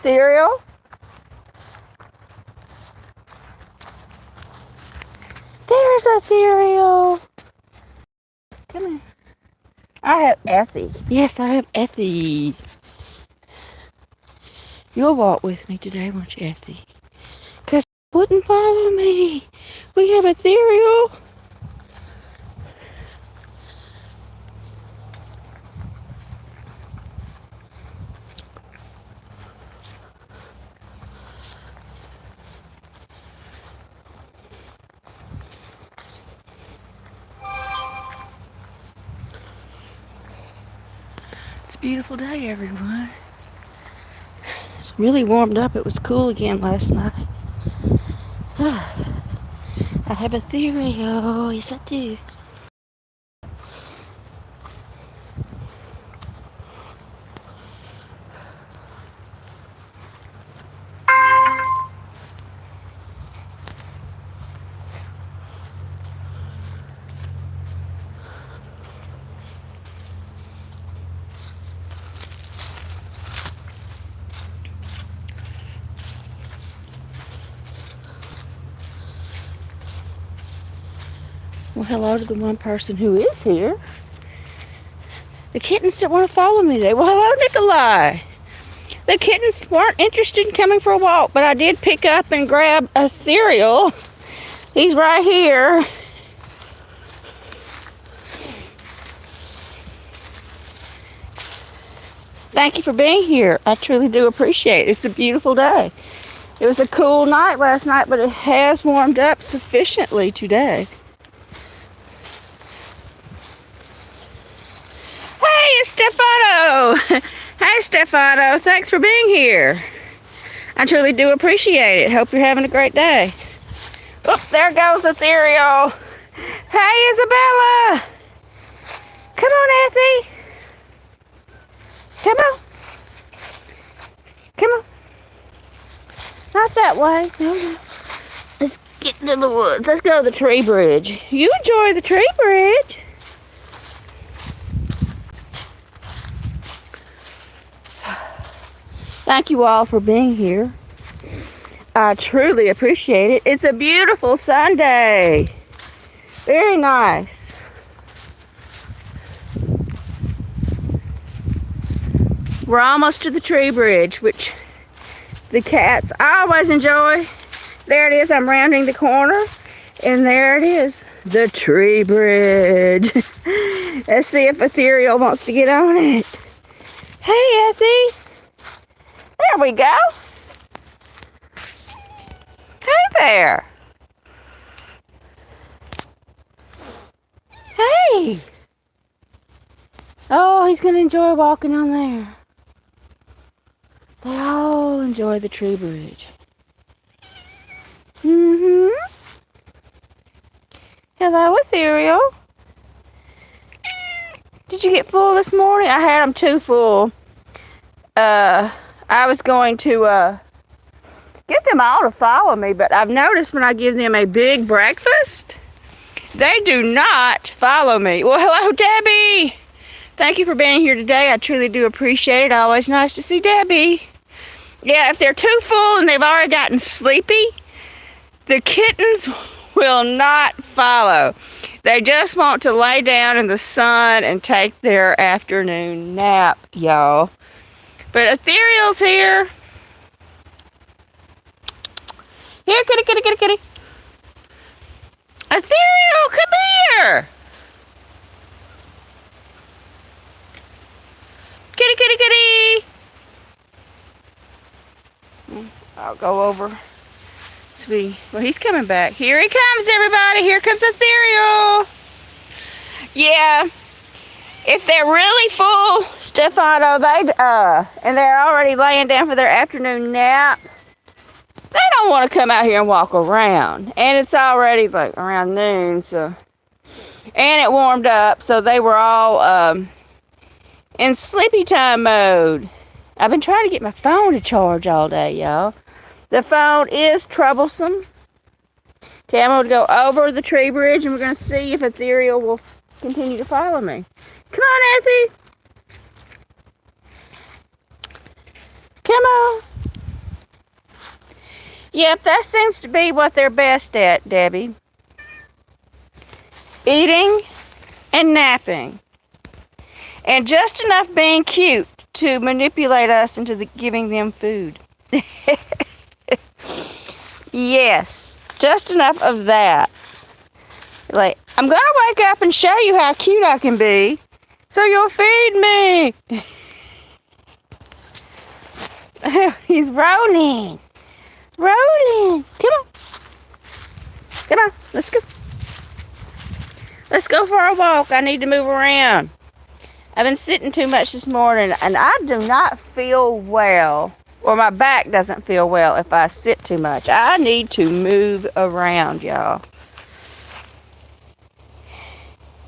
Ethereal? There's Ethereal. Come here. I have Effie. Yes, I have Effie. You'll walk with me today, won't you, Effie? Because you wouldn't follow me. We have Ethereal. It's a beautiful day, everyone. It's really warmed up. It was cool again last night. I have Ethereal. Yes, I do. Well, hello to the one person who is here. The kittens don't want to follow me today. Well, hello, Nikolai. The kittens weren't interested in coming for a walk, but I did pick up and grab Ethereal. He's right here. Thank you for being here. I truly do appreciate it. It's a beautiful day. It was a cool night last night, but it has warmed up sufficiently today. Hey, it's Stefano. Hey, Stefano. Thanks for being here. I truly do appreciate it. Hope you're having a great day. Oh, there goes Ethereal. Hey, Isabella. Come on, Effie. Come on. Come on. Not that way. No. Let's get into the woods. Let's go to the tree bridge. You enjoy the tree bridge. Thank you all for being here. I truly appreciate it. It's a beautiful Sunday. Very nice. We're almost to the tree bridge, which the cats I always enjoy. There it is. I'm rounding the corner, and there it is. The tree bridge. Let's see if Ethereal wants to get on it. Hey, Effie. There we go. Hey there. Hey. Oh, he's going to enjoy walking on there. They all enjoy the tree bridge. Hello, Ethereal. Did you get full this morning? I had them too full. I was going to get them all to follow me, but I've noticed when I give them a big breakfast, they do not follow me. Well, hello, Debbie. Thank you for being here today. I truly do appreciate it. Always nice to see Debbie. Yeah, if they're too full and they've already gotten sleepy, the kittens will not follow. They just want to lay down in the sun and take their afternoon nap, y'all. But Ethereal's here. Here, kitty, kitty, kitty, kitty. Ethereal, come here. Kitty, kitty, kitty. I'll go over. Sweetie. Well, he's coming back. Here he comes, everybody. Here comes Ethereal. Yeah. If they're really full, Stefano, and they're already laying down for their afternoon nap, they don't want to come out here and walk around. And it's already like around noon, so. And it warmed up, so they were all in sleepy time mode. I've been trying to get my phone to charge all day, y'all. The phone is troublesome. Okay, I'm going to go over the tree bridge, and we're going to see if Ethereal will continue to follow me. Come on, Effie. Come on. Yep, that seems to be what they're best at, Debbie. Eating and napping. And just enough being cute to manipulate us into giving them food. Yes, just enough of that. Like, I'm going to wake up and show you how cute I can be, so you'll feed me. He's rolling. Rolling. Come on. Come on, let's go. Let's go for a walk. I need to move around. I've been sitting too much this morning, and I do not feel well, or my back doesn't feel well if I sit too much. I need to move around, y'all.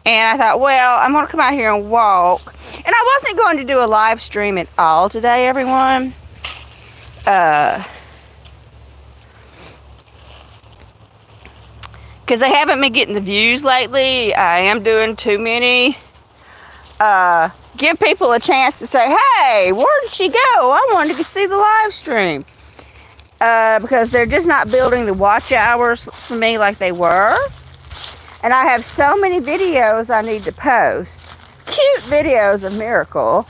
And I thought, well, I'm going to come out here and walk. And I wasn't going to do a live stream at all today, everyone. Because I haven't been getting the views lately. I am doing too many. Give people a chance to say, hey, where did she go? I wanted to see the live stream. Because they're just not building the watch hours for me like they were. And I have so many videos I need to post. Cute videos of Miracle.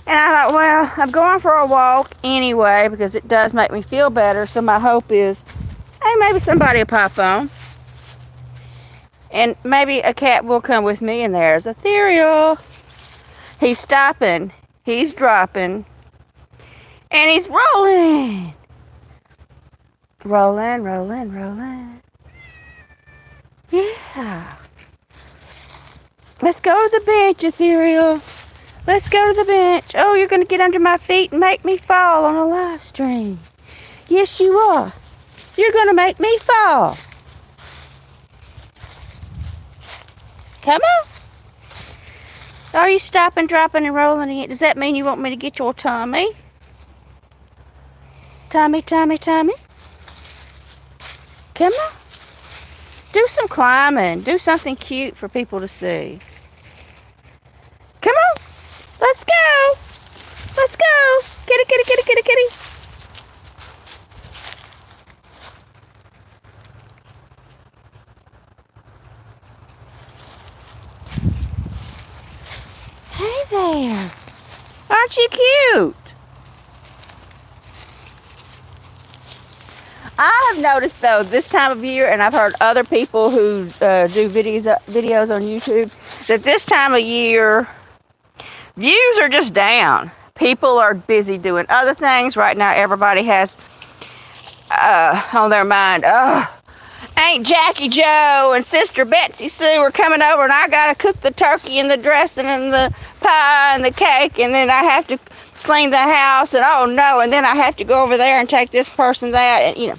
And I thought, well, I'm going for a walk anyway because it does make me feel better. So my hope is, hey, maybe somebody will pop on. And maybe a cat will come with me. And there's Ethereal. He's stopping. He's dropping. And he's rolling. Rolling, rolling, rolling. Yeah. Let's go to the bench, Ethereal. Let's go to the bench. Oh, you're going to get under my feet and make me fall on a live stream. Yes, you are. You're going to make me fall. Come on. Are you stopping, dropping, and rolling again? Does that mean you want me to get your tummy? Tummy, tummy, tummy. Come on. Do some climbing. Do something cute for people to see. Come on. Let's go. Let's go. Kitty, kitty, kitty, kitty, kitty. Hey there. Aren't you cute? I have noticed, though, this time of year, and I've heard other people who do videos on YouTube, that this time of year, views are just down. People are busy doing other things. Right now, everybody has on their mind, Aunt Jackie Joe and Sister Betsy Sue are coming over, and I got to cook the turkey and the dressing and the pie and the cake, and then I have to clean the house, and oh no, and then I have to go over there and take this person that, and you know.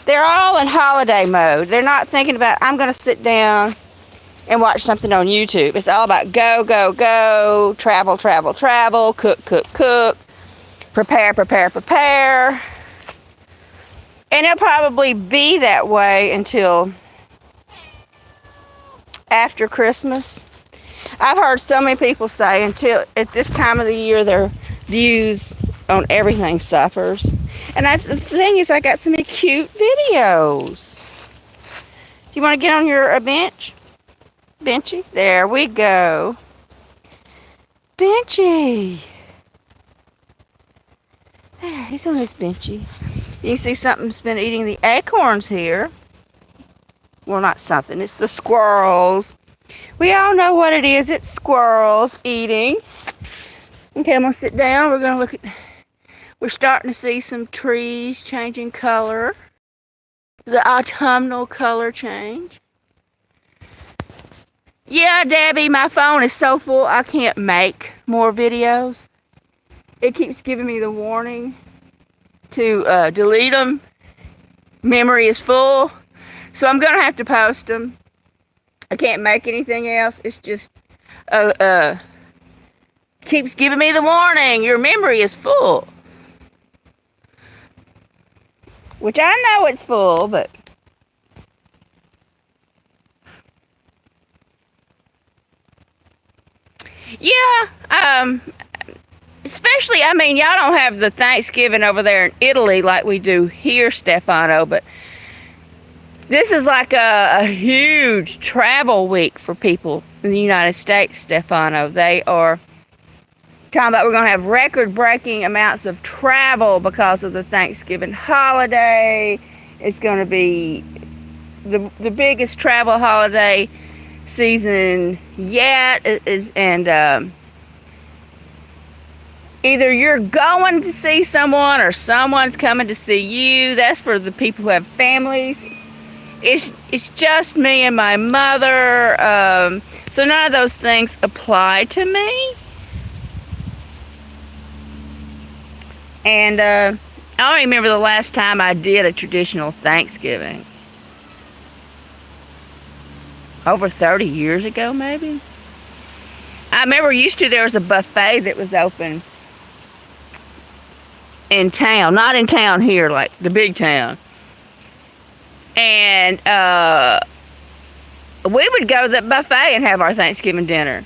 They're all in holiday mode. They're not thinking about, I'm going to sit down and watch something on YouTube. It's all about go, go, go, travel, travel, travel, cook, cook, cook, prepare, prepare, prepare. And it'll probably be that way until after Christmas. I've heard so many people say until at this time of the year their views on everything suffers. And the thing is, I got so many cute videos. You want to get on your bench? Benchy? There we go. Benchy. There, he's on his benchy. You can see something's been eating the acorns here. Well, not something. It's the squirrels. We all know what it is. It's squirrels eating. Okay, I'm going to sit down. We're going to look at... We're starting to see some trees changing color. The autumnal color change. Yeah, Debbie, my phone is so full I can't make more videos. It keeps giving me the warning to delete them. Memory is full. So I'm going to have to post them. I can't make anything else. It's just keeps giving me the warning. Your memory is full. Which I know it's full, but... Yeah, especially, I mean, y'all don't have the Thanksgiving over there in Italy like we do here, Stefano, but this is like a huge travel week for people in the United States, Stefano. They are talking about we're going to have record-breaking amounts of travel because of the Thanksgiving holiday. It's going to be the biggest travel holiday season yet. And either you're going to see someone or someone's coming to see you. That's for the people who have families. It's just me and my mother. So none of those things apply to me. And I don't remember the last time I did a traditional Thanksgiving. Over 30 years ago, maybe. I remember there was a buffet that was open in town. Not in town here, like the big town. And we would go to the buffet and have our Thanksgiving dinner.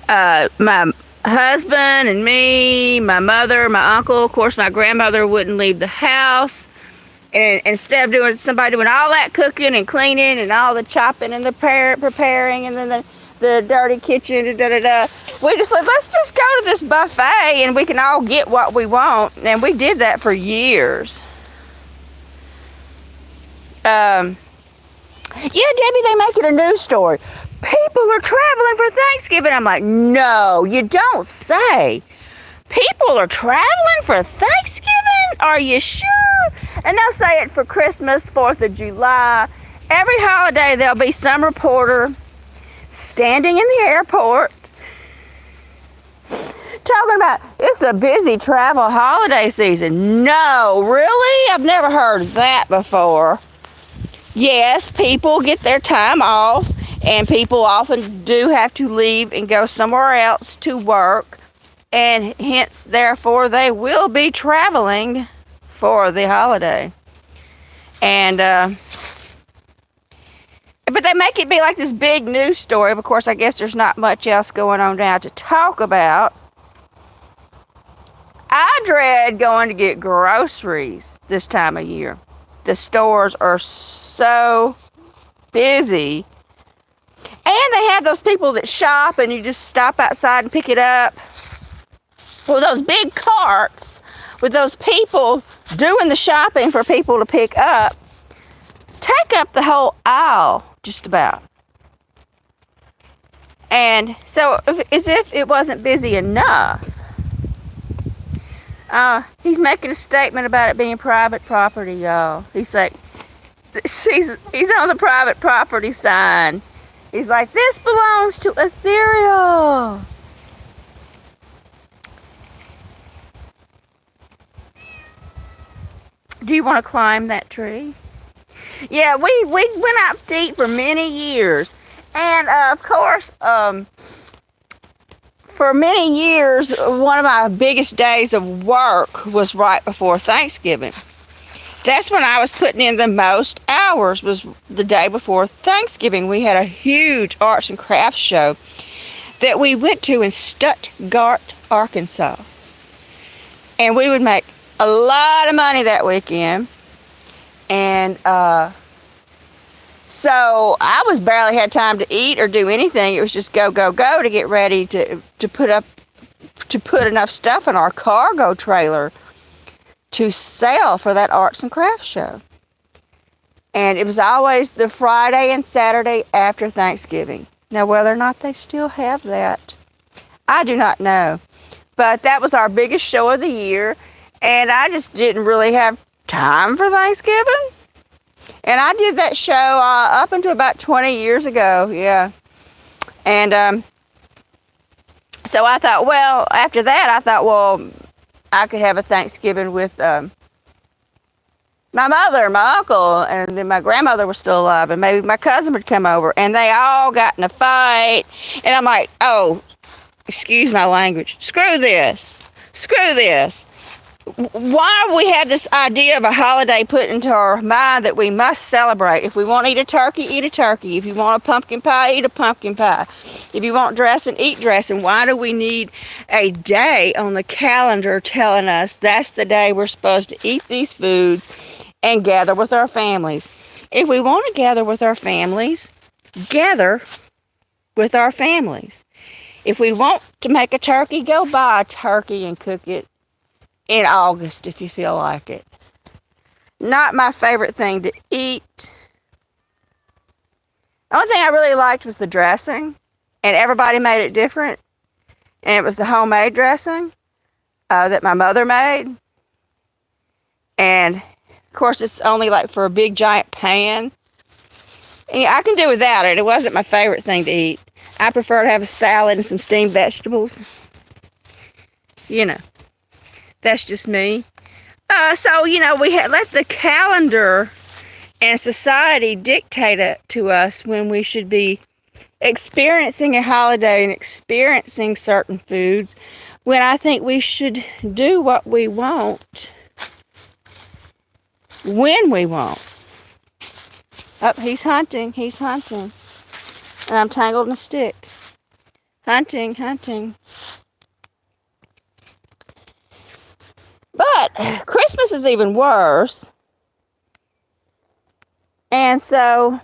My husband and me, my mother, my uncle, of course my grandmother wouldn't leave the house. And instead of somebody doing all that cooking and cleaning and all the chopping and the preparing and then the dirty kitchen, we just said, let's just go to this buffet and we can all get what we want. And we did that for years. Yeah, Debbie, they make it a news story. People are traveling for Thanksgiving. I'm like, no, you don't say. People are traveling for Thanksgiving? Are you sure? And they'll say it for Christmas, 4th of July. Every holiday there'll be some reporter standing in the airport talking about it's a busy travel holiday season. No, really? I've never heard that before. Yes, people get their time off, and people often do have to leave and go somewhere else to work, and hence, therefore, they will be traveling for the holiday. And, but they make it be like this big news story. Of course, I guess there's not much else going on now to talk about. I dread going to get groceries this time of year. The stores are so busy. And they have those people that shop and you just stop outside and pick it up. Well, those big carts with those people doing the shopping for people to pick up take up the whole aisle, just about. And so, as if it wasn't busy enough, he's making a statement about it being private property, y'all. He's like, he's on the private property sign. He's like, this belongs to Ethereal. Do you want to climb that tree? Yeah, we went out to eat for many years. And, of course, for many years, one of my biggest days of work was right before Thanksgiving. That's when I was putting in the most hours, was the day before Thanksgiving. We had a huge arts and crafts show that we went to in Stuttgart, Arkansas. And we would make a lot of money that weekend. And so I was barely had time to eat or do anything. It was just go, go, go to get ready to put enough stuff in our cargo trailer to sell for that arts and crafts show. And it was always the Friday and Saturday after Thanksgiving. Now, whether or not they still have that, I do not know. But that was our biggest show of the year. And I just didn't really have time for Thanksgiving. And I did that show up until about 20 years ago, yeah. And so I thought, well, after that, I could have a Thanksgiving with my mother, my uncle, and then my grandmother was still alive, and maybe my cousin would come over, and they all got in a fight. And I'm like, oh, excuse my language, screw this. why we have this idea of a holiday put into our mind that we must celebrate. If we want to eat a turkey, eat a turkey. If you want a pumpkin pie, eat a pumpkin pie. If you want dressing, eat dressing. Why do we need a day on the calendar telling us that's the day we're supposed to eat these foods and gather with our families? If we want to gather with our families, gather with our families. If we want to make a turkey, go buy a turkey and cook it in August if you feel like it. Not my favorite thing to eat. The only thing I really liked was the dressing, and everybody made it different. And it was the homemade dressing that my mother made. And of course, it's only like for a big giant pan. And yeah, I can do without it. It wasn't my favorite thing to eat. I prefer to have a salad and some steamed vegetables. You know, that's just me. So, you know, we had let the calendar and society dictate it to us when we should be experiencing a holiday and experiencing certain foods, when I think we should do what we want when we want. Oh, he's hunting. He's hunting. And I'm tangled in a stick. Hunting, hunting. But Christmas is even worse. And so,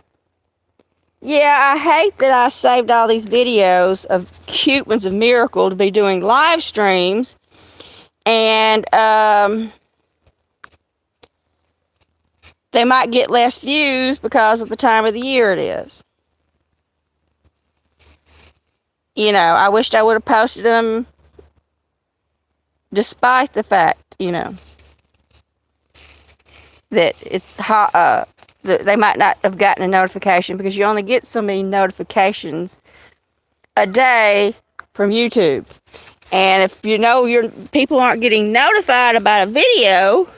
yeah, I hate that I saved all these videos of cute ones of Miracle to be doing live streams. And they might get less views because of the time of the year it is. You know, I wished I would have posted them despite the fact, you know, that it's hot, that they might not have gotten a notification, because you only get so many notifications a day from YouTube. And if you know your people aren't getting notified about a video,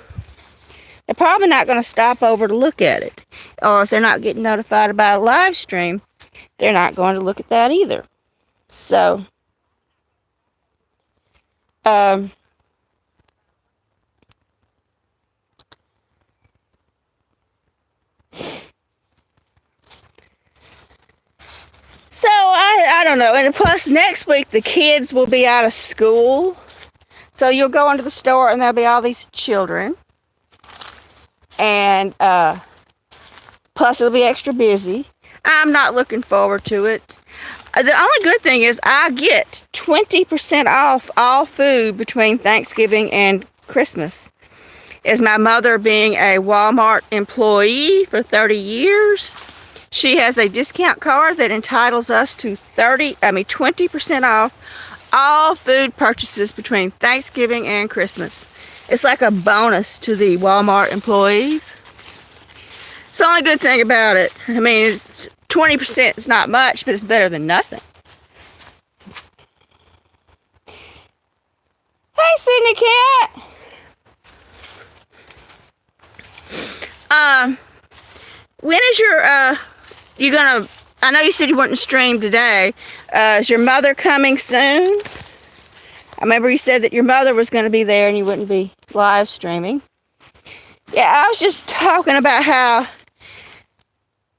they're probably not going to stop over to look at it. Or if they're not getting notified about a live stream, they're not going to look at that either. So, I don't know. And plus next week the kids will be out of school. So you'll go into the store and there'll be all these children. And plus it'll be extra busy. I'm not looking forward to it. The only good thing is I get 20% off all food between Thanksgiving and Christmas. As my mother being a Walmart employee for 30 years, she has a discount card that entitles us to 20% off all food purchases between Thanksgiving and Christmas. It's like a bonus to the Walmart employees. It's the only good thing about it. I mean, 20% is not much, but it's better than nothing. Hey, Sydney Cat. When is your, you gonna, I know you said you weren't to stream today. Is your mother coming soon? I remember you said that your mother was going to be there and you wouldn't be live streaming. Yeah, I was just talking about how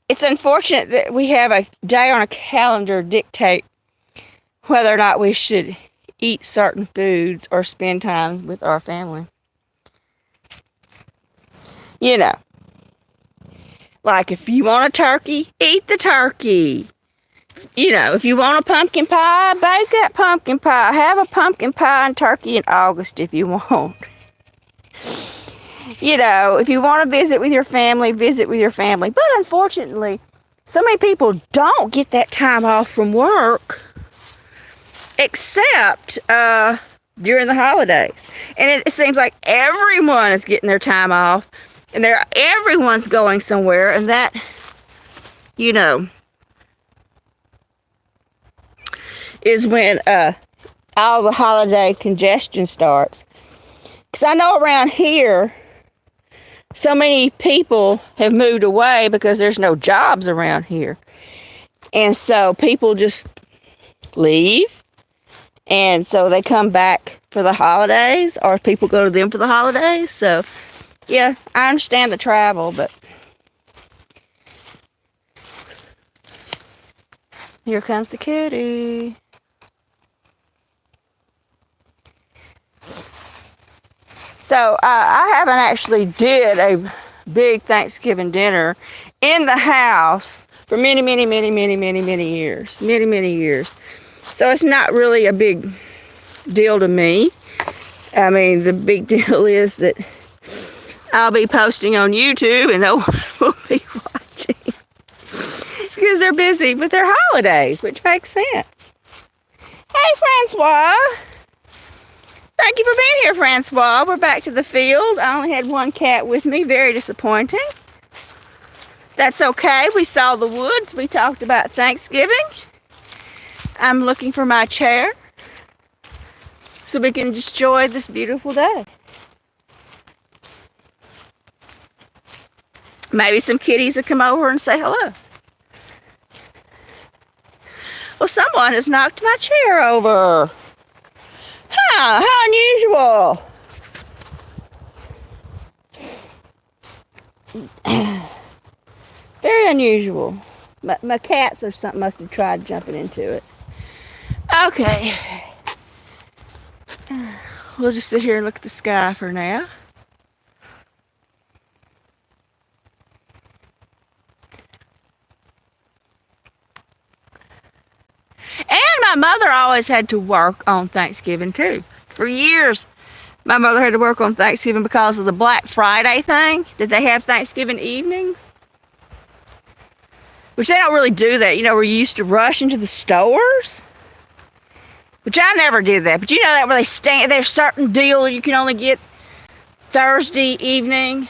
it's unfortunate that we have a day on a calendar dictate whether or not we should eat certain foods or spend time with our family. You know, like if you want a turkey, eat the turkey. You know, if you want a pumpkin pie, bake that pumpkin pie. Have a pumpkin pie and turkey in August if you want. You know, if you want to visit with your family, visit with your family. But unfortunately, so many people don't get that time off from work except during the holidays. And it seems like everyone is getting their time off. And everyone's going somewhere. And that, you know, is when all the holiday congestion starts. Because I know around here, so many people have moved away because there's no jobs around here. And so people just leave And so they come back for the holidays, or people go to them for the holidays. So, yeah, I understand the travel, but here comes the kitty. So, I haven't actually did a big Thanksgiving dinner in the house for many, many, many, many, many, many years. Many, many years. So it's not really a big deal to me. I mean, the big deal is that I'll be posting on YouTube and no one will be watching because they're busy with their holidays, which makes sense. Hey, Francois. Thank you for being here, Francois. We're back to the field. I only had one cat with me. Very disappointing. That's okay. We saw the woods. We talked about Thanksgiving. I'm looking for my chair so we can enjoy this beautiful day. Maybe some kitties will come over and say hello. Well, someone has knocked my chair over. Huh, how unusual. Very unusual. My cats or something must have tried jumping into it. Okay. We'll just sit here and look at the sky for now. And my mother always had to work on Thanksgiving too. For years, my mother had to work on Thanksgiving because of the Black Friday thing. Did they have Thanksgiving evenings? Which they don't really do that. You know, we're used to rush into the stores. Which I never did that. But you know that where they stand, there's certain deal you can only get Thursday evening.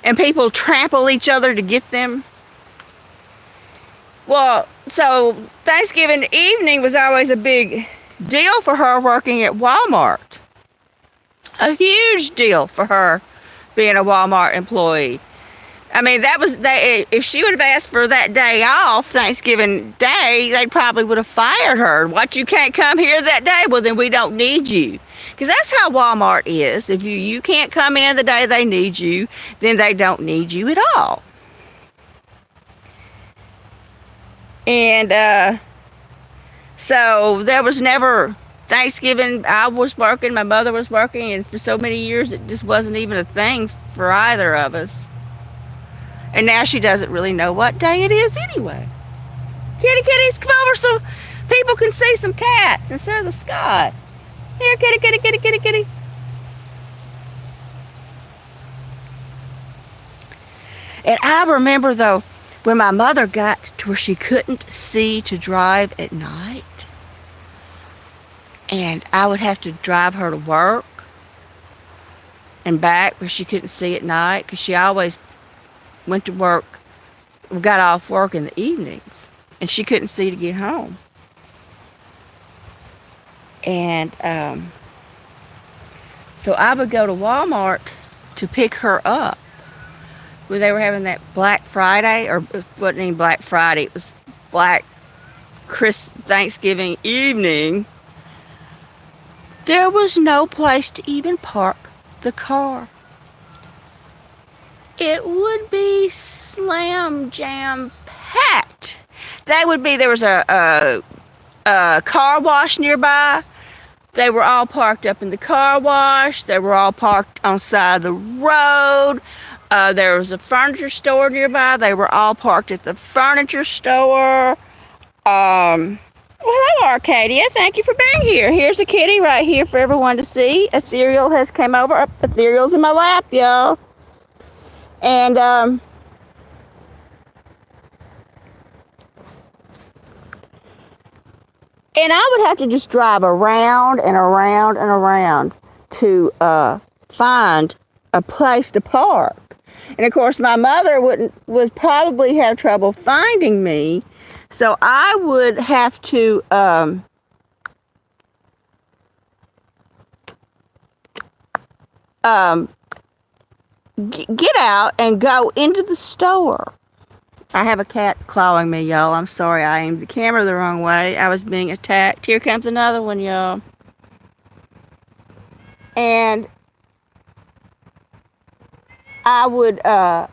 And people trample each other to get them. Well, so Thanksgiving evening was always a big deal for her working at Walmart. A huge deal for her being a Walmart employee. I mean, that was if she would have asked for that day off, Thanksgiving Day, they probably would have fired her. What, you can't come here that day? Well, then we don't need you. Because that's how Walmart is. If you can't come in the day they need you, then they don't need you at all. And so there was never Thanksgiving. I was working, my mother was working, and for so many years it just wasn't even a thing for either of us. And now she doesn't really know what day it is anyway. Kitty, kitties, come over so people can see some cats instead of the sky. Here, kitty, kitty, kitty, kitty, kitty. And I remember, though, when my mother got to where she couldn't see to drive at night, and I would have to drive her to work and back where she couldn't see at night, because she always went to work, got off work in the evenings, and she couldn't see to get home. And so I would go to Walmart to pick her up. Where they were having that Black Friday, or it wasn't even Black Friday, it was Thanksgiving evening. There was no place to even park the car. It would be slam jam packed. There was a car wash nearby. They were all parked up in the car wash. They were all parked on the side of the road. There was a furniture store nearby. They were all parked at the furniture store. Well, hello, Arcadia. Thank you for being here. Here's a kitty right here for everyone to see. Ethereal has come over. Ethereal's in my lap, y'all. And I would have to just drive around and around and around to find a place to park. And of course, my mother would probably have trouble finding me, so I would have to get out and go into the store I have a cat clawing me, y'all. I'm sorry, I aimed the camera the wrong way. I was being attacked. Here comes another one, y'all. And I would have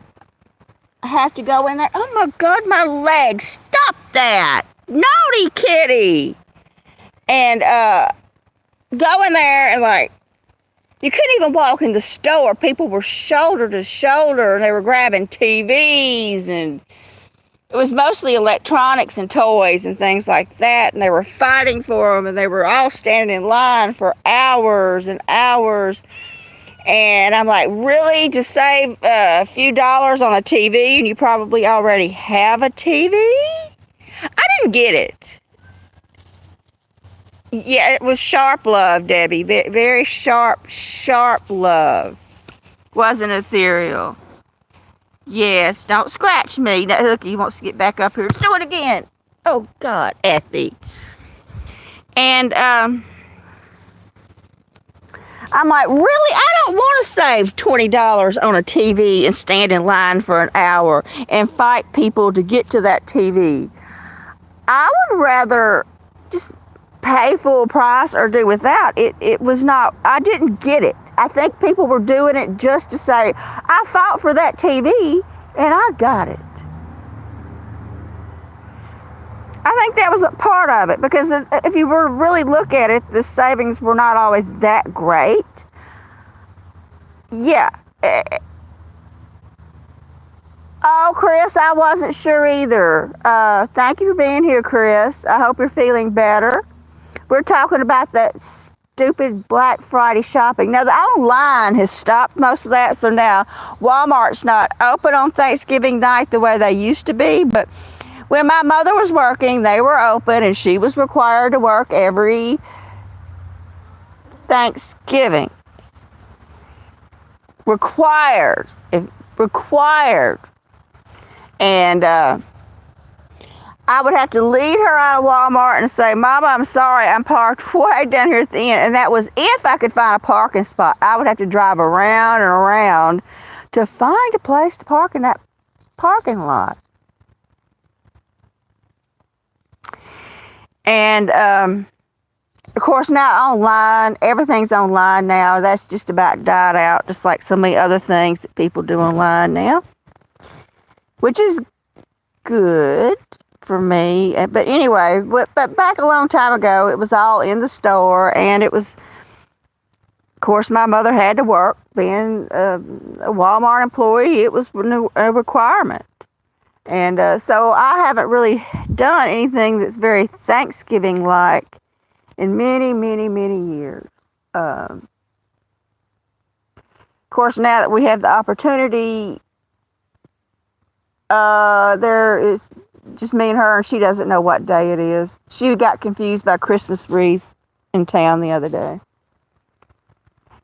to go in there. Oh my God, my leg! Stop that! Naughty kitty! And go in there and like, you couldn't even walk in the store. People were shoulder to shoulder and they were grabbing TVs, and it was mostly electronics and toys and things like that. And they were fighting for them, and they were all standing in line for hours and hours. And I'm like, really? To save a few dollars on a TV, and you probably already have a TV? I didn't get it. Yeah, it was sharp love, Debbie. Very sharp, sharp love. Wasn't ethereal. Yes, don't scratch me. Now, look, he wants to get back up here. Do it again. Oh, God, Effie. And, I'm like, really? I don't want to save $20 on a TV and stand in line for an hour and fight people to get to that TV. I would rather just pay full price or do without. It was not, I didn't get it. I think people were doing it just to say, I fought for that TV and I got it. I think that was a part of it, because if you were to really look at it, the savings were not always that great. Yeah. Oh, Chris, I wasn't sure either. Thank you for being here, Chris. I hope you're feeling better. We're talking about that stupid Black Friday shopping. Now, the online has stopped most of that, so now Walmart's not open on Thanksgiving night the way they used to be. But when my mother was working, they were open, and she was required to work every Thanksgiving. Required. And I would have to lead her out of Walmart and say, Mama, I'm sorry, I'm parked way down here at the end. And that was if I could find a parking spot. I would have to drive around and around to find a place to park in that parking lot. And, of course, now online, everything's online now. That's just about died out, just like so many other things that people do online now, which is good for me. But anyway, but back a long time ago, it was all in the store, and it was, of course, my mother had to work. Being a Walmart employee, it was a requirement. And so I haven't really done anything that's very Thanksgiving-like in many, many, many years. Of course, now that we have the opportunity, there is just me and her, and she doesn't know what day it is. She got confused by Christmas wreath in town the other day.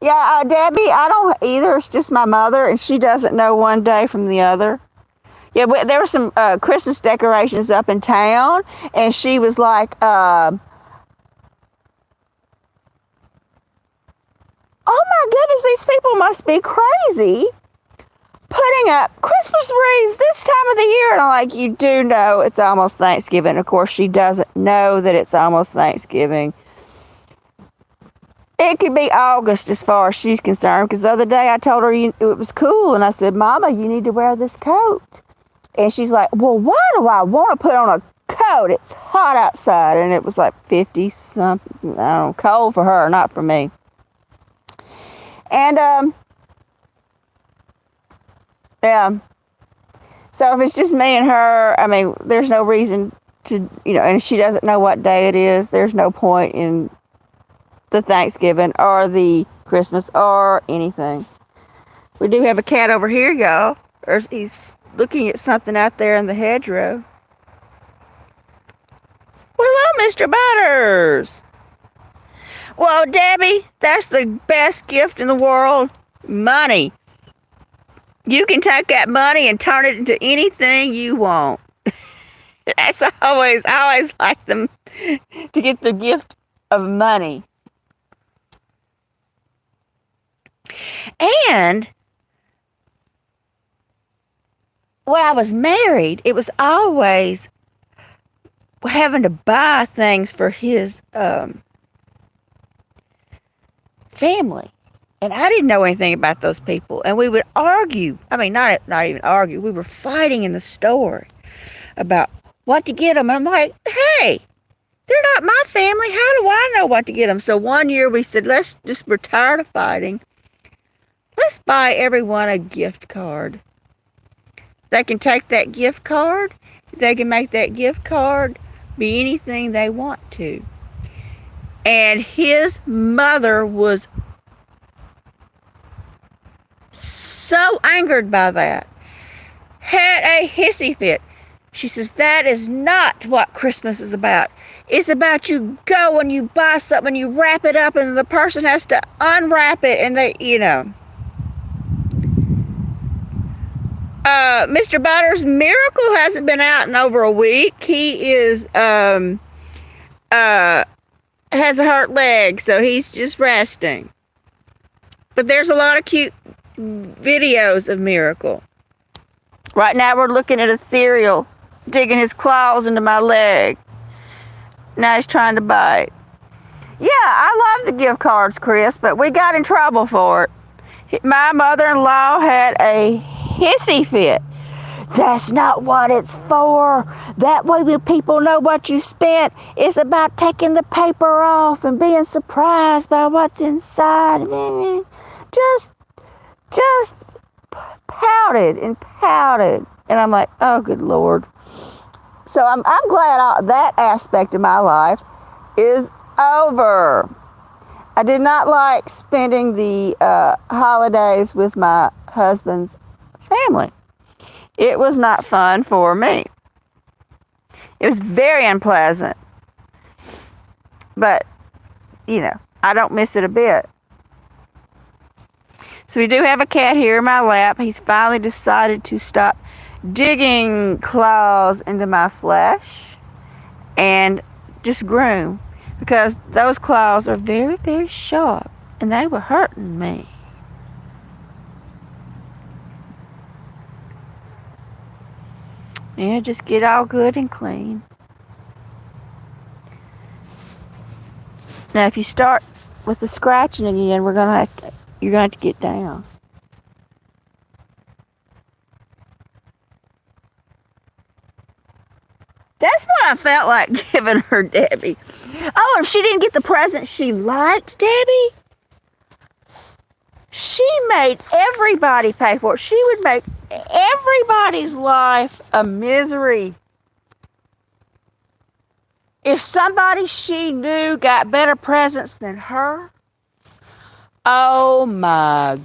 Yeah, Debbie, I don't either. It's just my mother, and she doesn't know one day from the other. Yeah, there were some Christmas decorations up in town, and she was like, oh my goodness, these people must be crazy putting up Christmas wreaths this time of the year. And I'm like, you do know it's almost Thanksgiving. Of course, she doesn't know that it's almost Thanksgiving. It could be August as far as she's concerned, because the other day I told her it was cool, and I said, Mama, you need to wear this coat. And she's like, well, why do I want to put on a coat? It's hot outside. And it was like 50-something. I don't know, cold for her, not for me. And, yeah. So if it's just me and her, I mean, there's no reason to, and she doesn't know what day it is. There's no point in the Thanksgiving or the Christmas or anything. We do have a cat over here, y'all. He's looking at something out there in the hedgerow. Well, hello, Mr. Butters. Well, Debbie, that's the best gift in the world. Money. You can take that money and turn it into anything you want. That's I always like them to get the gift of money. And when I was married, it was always having to buy things for his family. And I didn't know anything about those people. And we would argue. I mean, not even argue. We were fighting in the store about what to get them. And I'm like, hey, they're not my family. How do I know what to get them? So one year we said, we're tired of fighting. Let's buy everyone a gift card. They can take that gift card. They can make that gift card be anything they want to. And his mother was so angered by that, had a hissy fit. She says, that is not what Christmas is about. It's about you go and you buy something, you wrap it up, and the person has to unwrap it, and they, Mr. Butters' Miracle hasn't been out in over a week. He is, has a hurt leg, so he's just resting. But there's a lot of cute videos of Miracle. Right now we're looking at Ethereal digging his claws into my leg. Now he's trying to bite. Yeah, I love the gift cards, Chris, but we got in trouble for it. My mother-in-law had a hissy fit. That's not what it's for. That way when people know what you spent. It's about taking the paper off and being surprised by what's inside. Just pouted and pouted. And I'm like, oh, good Lord. So I'm glad that aspect of my life is over. I did not like spending the holidays with my husband's family. It was not fun for me. It was very unpleasant. But, I don't miss it a bit. So we do have a cat here in my lap. He's finally decided to stop digging claws into my flesh and just groom, because those claws are very, very sharp and they were hurting me. Yeah, just get all good and clean. Now, if you start with the scratching again, you're gonna have to get down. That's what I felt like giving her, Debbie. Oh, if she didn't get the present she liked, Debbie, she made everybody pay for it. She would make everybody's life a misery. If somebody she knew got better presents than her, oh my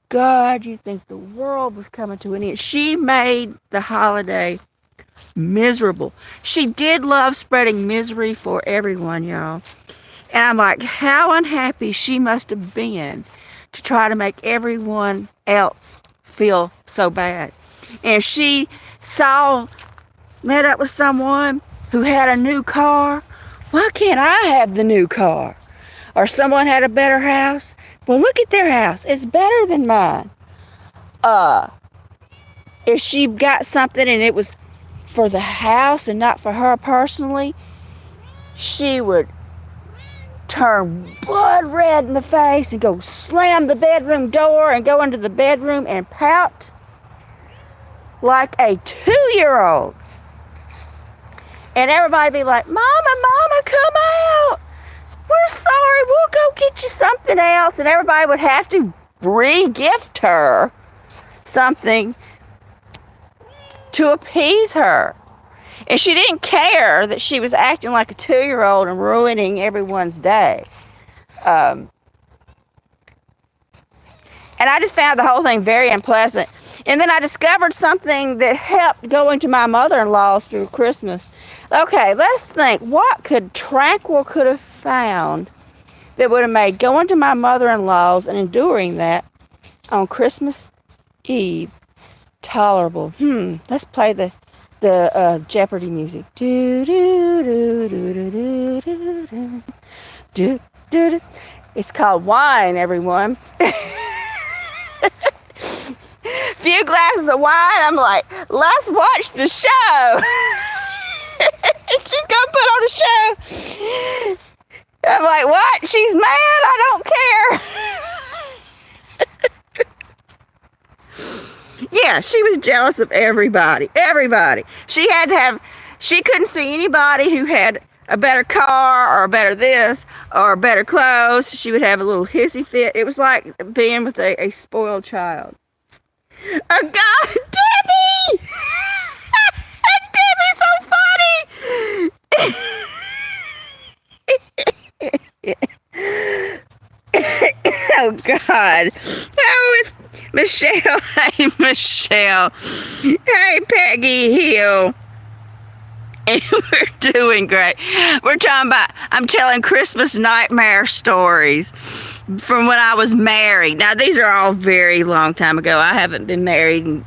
God, you'd think the world was coming to an end. She made the holiday miserable. She did love spreading misery for everyone, y'all. And I'm like, how unhappy she must have been to try to make everyone else feel so bad. And if she met up with someone who had a new car, why can't I have the new car? Or someone had a better house, well, look at their house. It's better than mine. If she got something and it was for the house and not for her personally, she would turn blood red in the face and go slam the bedroom door and go into the bedroom and pout like a 2-year-old. And everybody be like, Mama, come out. We're sorry, we'll go get you something else. And everybody would have to re-gift her something to appease her. And she didn't care that she was acting like a 2-year-old and ruining everyone's day. And I just found the whole thing very unpleasant. And then I discovered something that helped going to my mother-in-law's through Christmas. Okay, let's think. What could Tranquil have found that would have made going to my mother-in-law's and enduring that on Christmas Eve tolerable? Let's play the Jeopardy music. Do do do do do do do do do. It's called Wine, everyone. Few 2 glasses of wine. I'm like, let's watch the show. She's gonna put on a show. I'm like, what? She's mad? I don't care. Yeah, she was jealous of everybody. Everybody. She couldn't see anybody who had a better car or a better this or better clothes. She would have a little hissy fit. It was like being with a spoiled child. Oh God, Debbie! Debbie's so funny! Oh God. Oh, it's Michelle. Hey, Michelle. Hey, Peggy Hill. And we're doing great. We're talking about, I'm telling Christmas nightmare stories from when I was married. Now, these are all very long time ago. I haven't been married in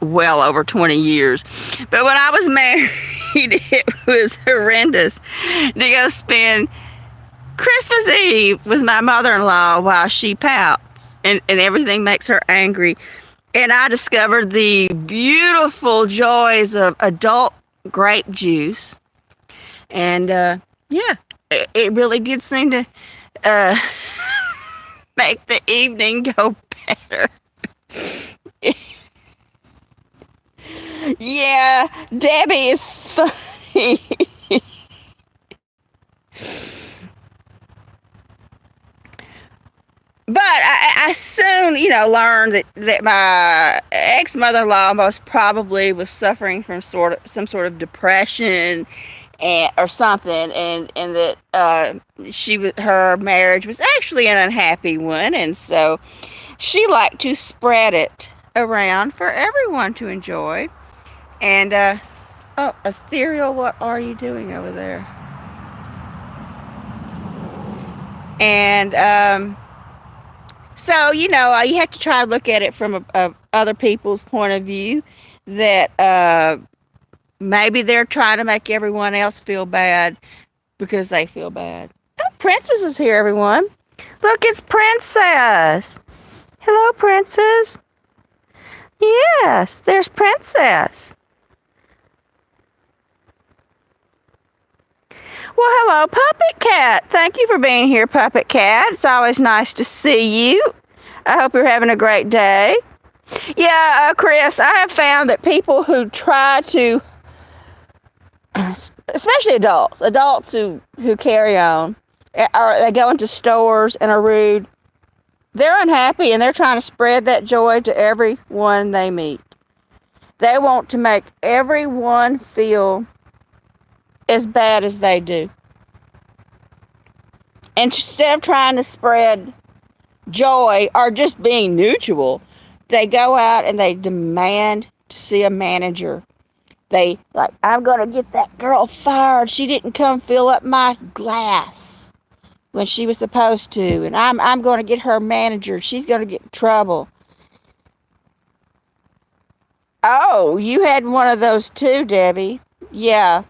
well over 20 years. But when I was married, it was horrendous to go spend Christmas Eve with my mother-in-law while she pouts and everything makes her angry. And I discovered the beautiful joys of adult grape juice. And yeah, it really did seem to make the evening go better. Yeah, Debbie is funny. But I soon, learned that my ex-mother-in-law most probably was suffering from some sort of depression or something, and that her marriage was actually an unhappy one, and so she liked to spread it around for everyone to enjoy. And oh, Ethereal, what are you doing over there? And so, you have to try to look at it from other people's point of view, that maybe they're trying to make everyone else feel bad because they feel bad. Oh, Princess is here, everyone. Look, it's Princess. Hello, Princess. Yes, there's Princess. Well, hello, Puppet Cat. Thank you for being here, Puppet Cat. It's always nice to see you. I hope you're having a great day. Yeah, Chris, I have found that people who try to, especially adults who carry on, or they go into stores and are rude, they're unhappy and they're trying to spread that joy to everyone they meet. They want to make everyone feel as bad as they do. Instead of trying to spread joy or just being neutral, they go out and they demand to see a manager. They like, I'm going to get that girl fired. She didn't come fill up my glass when she was supposed to, and I'm going to get her manager. She's going to get in trouble. Oh, you had one of those too, Debbie. Yeah.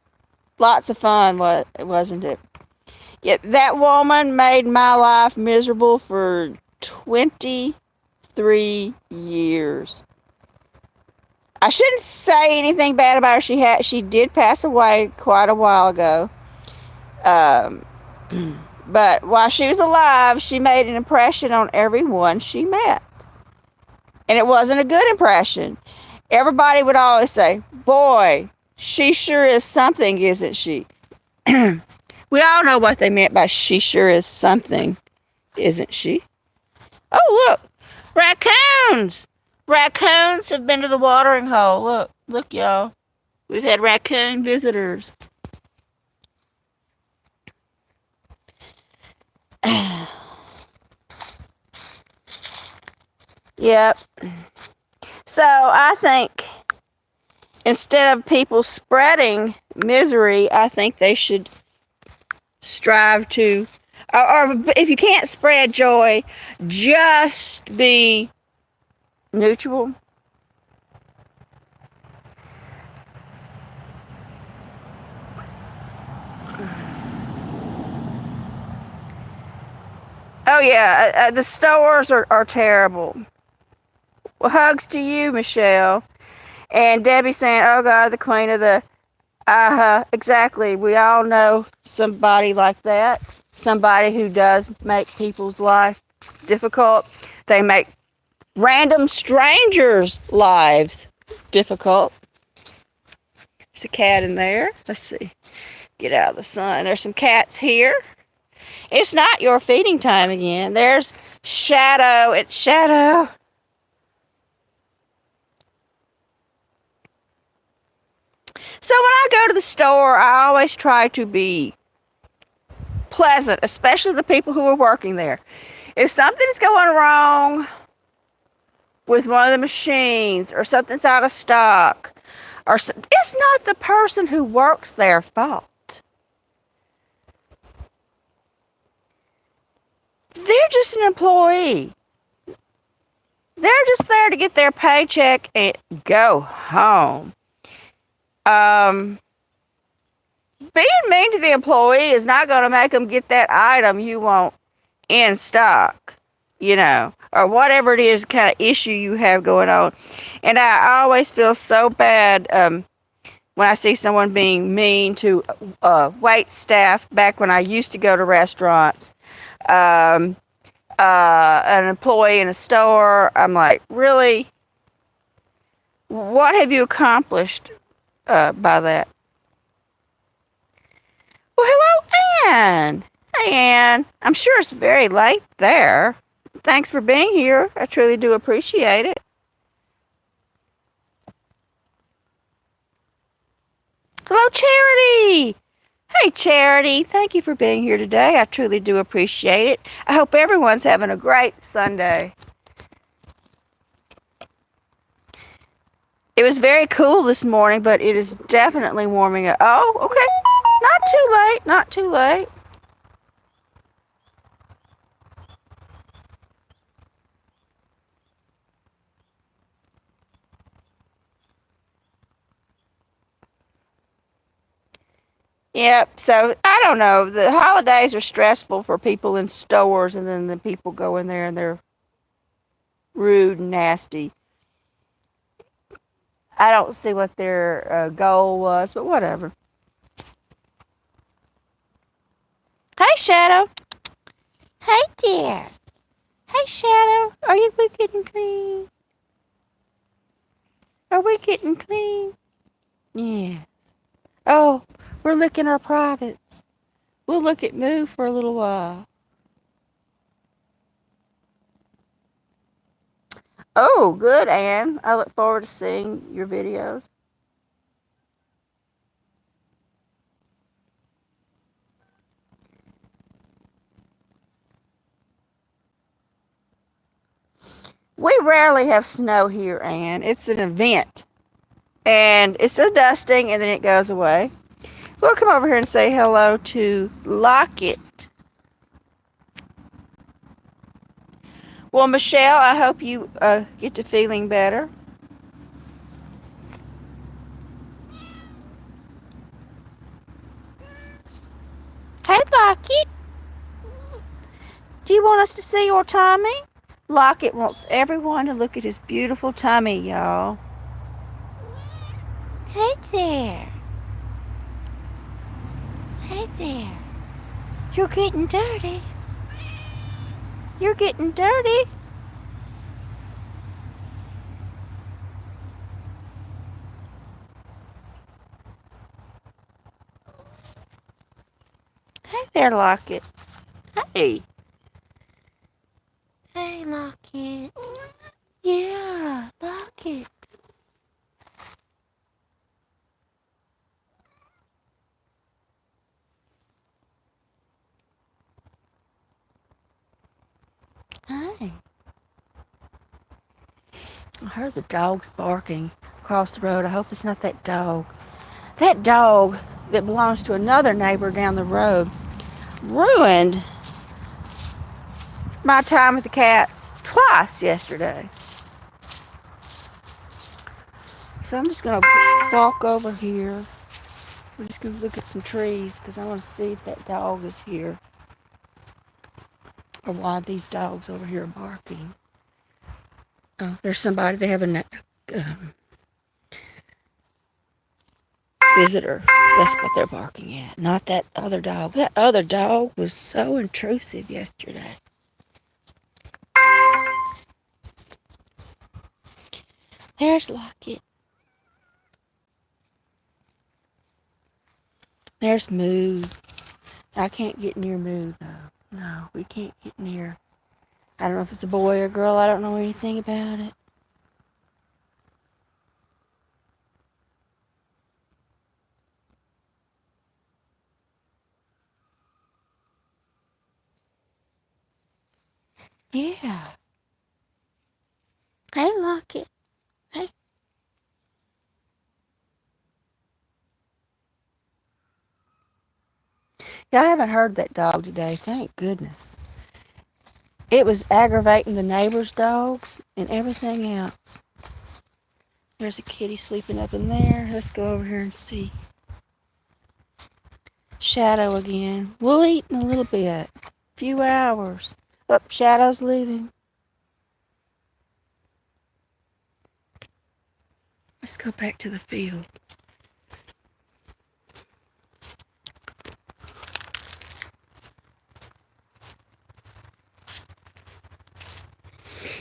Lots of fun, wasn't it? Yeah, that woman made my life miserable for 23 years. I shouldn't say anything bad about her. She did pass away quite a while ago. But while she was alive, she made an impression on everyone she met. And it wasn't a good impression. Everybody would always say, boy, she sure is something, isn't she? We all know what they meant by she sure is something, isn't she? Oh, look, raccoons. Raccoons have been to the watering hole. Look, y'all. We've had raccoon visitors. Yep. So I think instead of people spreading misery, I think they should strive to, or if you can't spread joy, just be neutral. Oh yeah, the stores are terrible. Well, hugs to you, Michelle. And Debbie saying, oh God, the queen of the, exactly. We all know somebody like that. Somebody who does make people's life difficult. They make random strangers' lives difficult. There's a cat in there. Let's see. Get out of the sun. There's some cats here. It's not your feeding time again. There's Shadow. It's Shadow. So when I go to the store, I always try to be pleasant, especially the people who are working there. If something's going wrong with one of the machines or something's out of stock, it's not the person who works their fault. They're just an employee. They're just there to get their paycheck and go home. Being mean to the employee is not going to make them get that item you want in stock, or whatever it is kind of issue you have going on. And I always feel so bad when I see someone being mean to wait staff back when I used to go to restaurants. An employee in a store, I'm like, really? What have you accomplished by that? Well, hello, Ann. Hey, Ann. I'm sure it's very late there. Thanks for being here. I truly do appreciate it. Hello, Charity. Hey, Charity. Thank you for being here today. I truly do appreciate it. I hope everyone's having a great Sunday. It was very cool this morning, but it is definitely warming up. Oh, okay. Not too late. Not too late. Yep, so I don't know. The holidays are stressful for people in stores, and then the people go in there and they're rude and nasty. I don't see what their goal was, but whatever. Hi, Shadow. Hey there. Hey, Shadow. Are we getting clean? Are we getting clean? Yes. Oh, we're licking our privates. We'll look at Moo for a little while. Oh, good, Anne. I look forward to seeing your videos. We rarely have snow here, Anne. It's an event. And it's a dusting, and then it goes away. We'll come over here and say hello to Lockett. Well, Michelle, I hope you get to feeling better. Hey, Lockett. Do you want us to see your tummy? Lockett wants everyone to look at his beautiful tummy, y'all. Hey there. Hey there. You're getting dirty. You're getting dirty. Hey there, Lockett. Hey. Hey, Lockett. Yeah, Lockett. Hi. I heard the dogs barking across the road. I hope it's not that dog. That dog that belongs to another neighbor down the road ruined my time with the cats twice yesterday. So I'm just going to walk over here. We're just going to look at some trees because I want to see if that dog is here. Or why these dogs over here are barking. Oh, there's somebody. They have a visitor. That's what they're barking at. Not that other dog. That other dog was so intrusive yesterday. There's Lockett. There's Moo. I can't get near Moo, though. No, we can't get near. I don't know if it's a boy or girl. I don't know anything about it. Yeah. Hey, Lockett. Hey. Yeah, I haven't heard that dog today. Thank goodness. It was aggravating the neighbors' dogs and everything else. There's a kitty sleeping up in there. Let's go over here and see. Shadow again. We'll eat in a little bit. Few hours. Oh, Shadow's leaving. Let's go back to the field.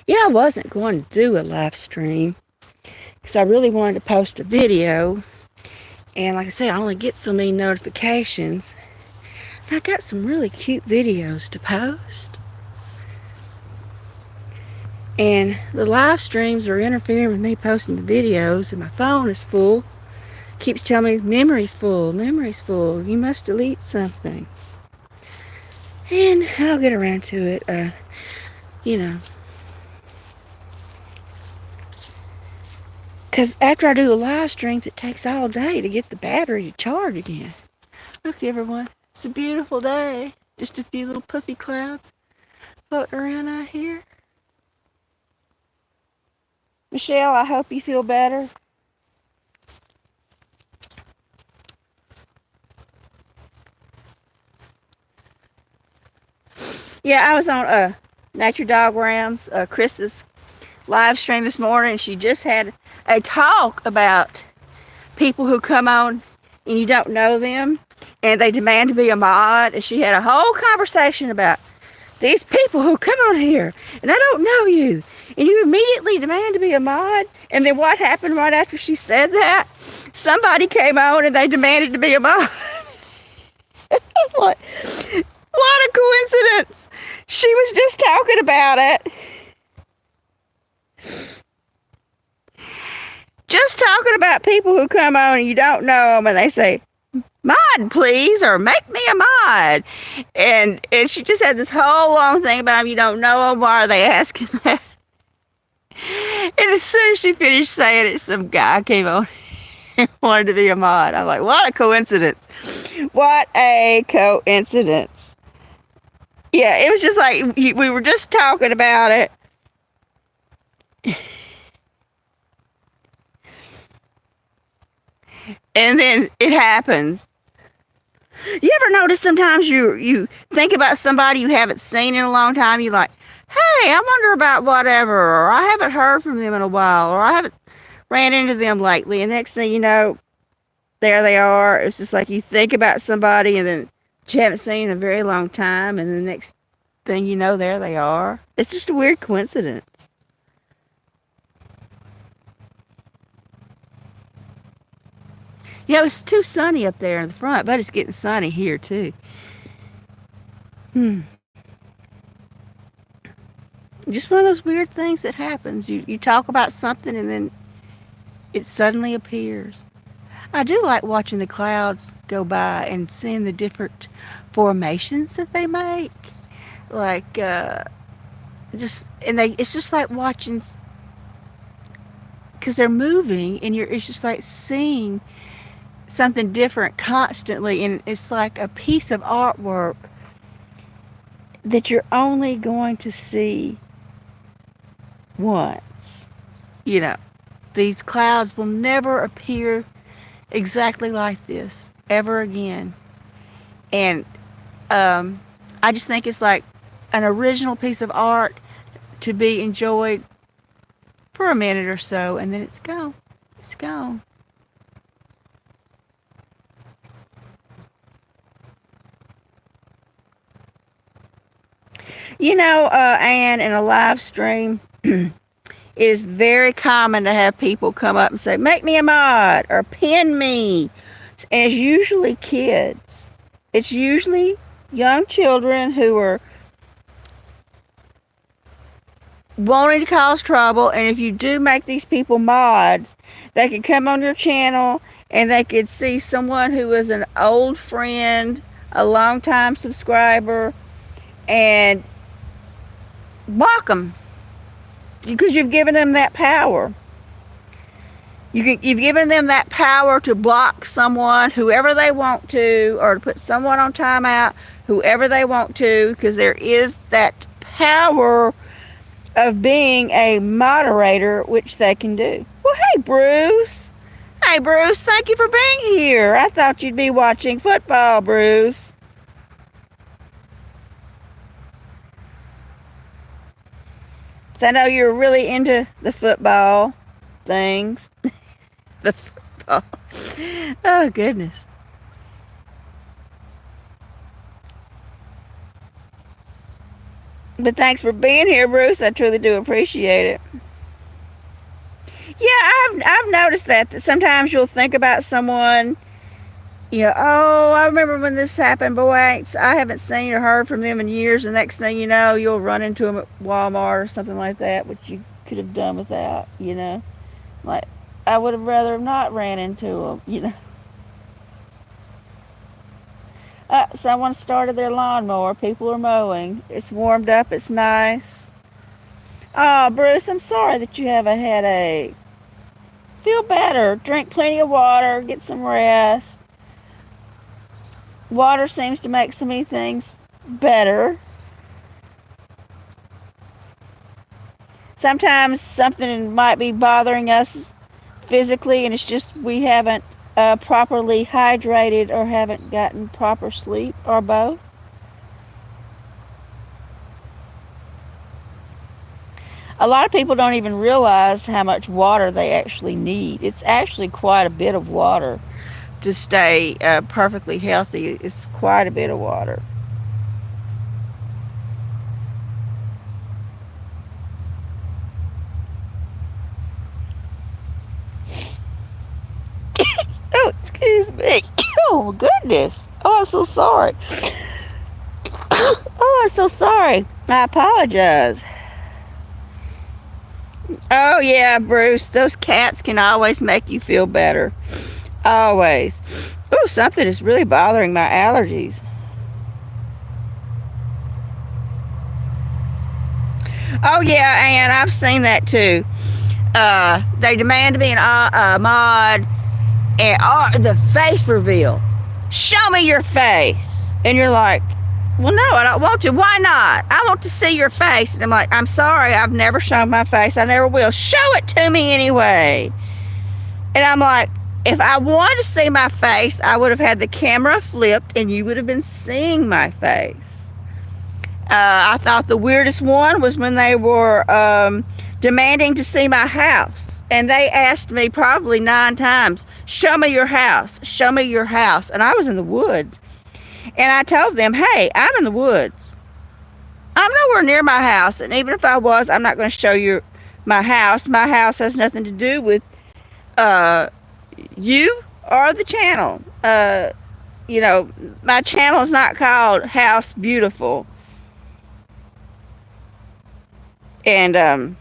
Yeah, I wasn't going to do a live stream because I really wanted to post a video. And like I said, I only get so many notifications. And I got some really cute videos to post. And the live streams are interfering with me posting the videos, and my phone is full. Keeps telling me, memory's full, memory's full. You must delete something. And I'll get around to it, you know. Because after I do the live streams, it takes all day to get the battery to charge again. Look, everyone. It's a beautiful day. Just a few little puffy clouds floating around out here. Michelle, I hope you feel better. Yeah, I was on Nature Diagrams, Chris's live stream this morning, and she just had a talk about people who come on and you don't know them and they demand to be a mod, and she had a whole conversation about these people who come on here and I don't know you and you immediately demand to be a mod. And then what happened right after she said that? Somebody came on and they demanded to be a mod. What a coincidence. She was just talking about it. Just talking about people who come on and you don't know them and they say, mod please, or make me a mod. And she just had this whole long thing about them. You don't know them, why are they asking that? And as soon as she finished saying it, some guy came on and wanted to be a mod. I'm like, what a coincidence. What a coincidence. Yeah, it was just like we were just talking about it. And then it happens. You ever notice sometimes you think about somebody you haven't seen in a long time, you like, hey, I wonder about whatever, or I haven't heard from them in a while, or I haven't ran into them lately, and next thing you know, there they are. It's just like you think about somebody and then you haven't seen in a very long time, and the next thing you know, there they are. It's just a weird coincidence. Yeah, it's too sunny up there in the front, but it's getting sunny here too. Just one of those weird things that happens. You talk about something and then it suddenly appears. I do like watching the clouds go by and seeing the different formations that they make. Like, it's just like watching, because they're moving and it's just like seeing something different constantly, and it's like a piece of artwork that you're only going to see once. You know, these clouds will never appear exactly like this ever again. And I just think it's like an original piece of art to be enjoyed for a minute or so, and then it's gone. It's gone. You know, Anne, in a live stream, it is very common to have people come up and say, make me a mod or pin me. And it's usually kids. It's usually young children who are wanting to cause trouble. And if you do make these people mods, they can come on your channel and they could see someone who is an old friend, a longtime subscriber, and block them because you've given them that power. You've given them that power to block someone, whoever they want to, or to put someone on timeout, whoever they want to, because there is that power of being a moderator, which they can do. Well, hey, Bruce. Hey, Bruce, thank you for being here. I thought you'd be watching football, Bruce. So I know you're really into the football things. The football. Oh, goodness. But thanks for being here, Bruce. I truly do appreciate it. Yeah, I've noticed that sometimes you'll think about someone, you know, oh, I remember when this happened, boy, I haven't seen or heard from them in years. The next thing you know, you'll run into them at Walmart or something like that, which you could have done without, you know. Like, I would have rather not ran into them, you know. Someone started their lawnmower. People are mowing. It's warmed up. It's nice. Oh, Bruce, I'm sorry that you have a headache. Feel better. Drink plenty of water. Get some rest. Water seems to make so many things better. Sometimes something might be bothering us physically, and it's just we haven't properly hydrated or haven't gotten proper sleep, or both. A lot of people don't even realize how much water they actually need. It's actually quite a bit of water to stay perfectly healthy. It's quite a bit of water. Oh, excuse me. Oh, goodness. Oh, I'm so sorry. Oh, I'm so sorry. I apologize. Oh, yeah, Bruce. Those cats can always make you feel better. Always. Oh, something is really bothering my allergies. Oh, yeah, and I've seen that too. They demand to be a mod, and the face reveal. Show me your face. And you're like, well, no, I don't want to. Why not? I want to see your face. And I'm like, I'm sorry, I've never shown my face. I never will. Show it to me anyway. And I'm like, if I wanted to see my face, I would have had the camera flipped and you would have been seeing my face. I thought the weirdest one was when they were demanding to see my house. And they asked me probably 9 times, show me your house, show me your house. And I was in the woods. And I told them, hey, I'm in the woods. I'm nowhere near my house. And even if I was, I'm not going to show you my house. My house has nothing to do with you or the channel. You know, my channel is not called House Beautiful. And,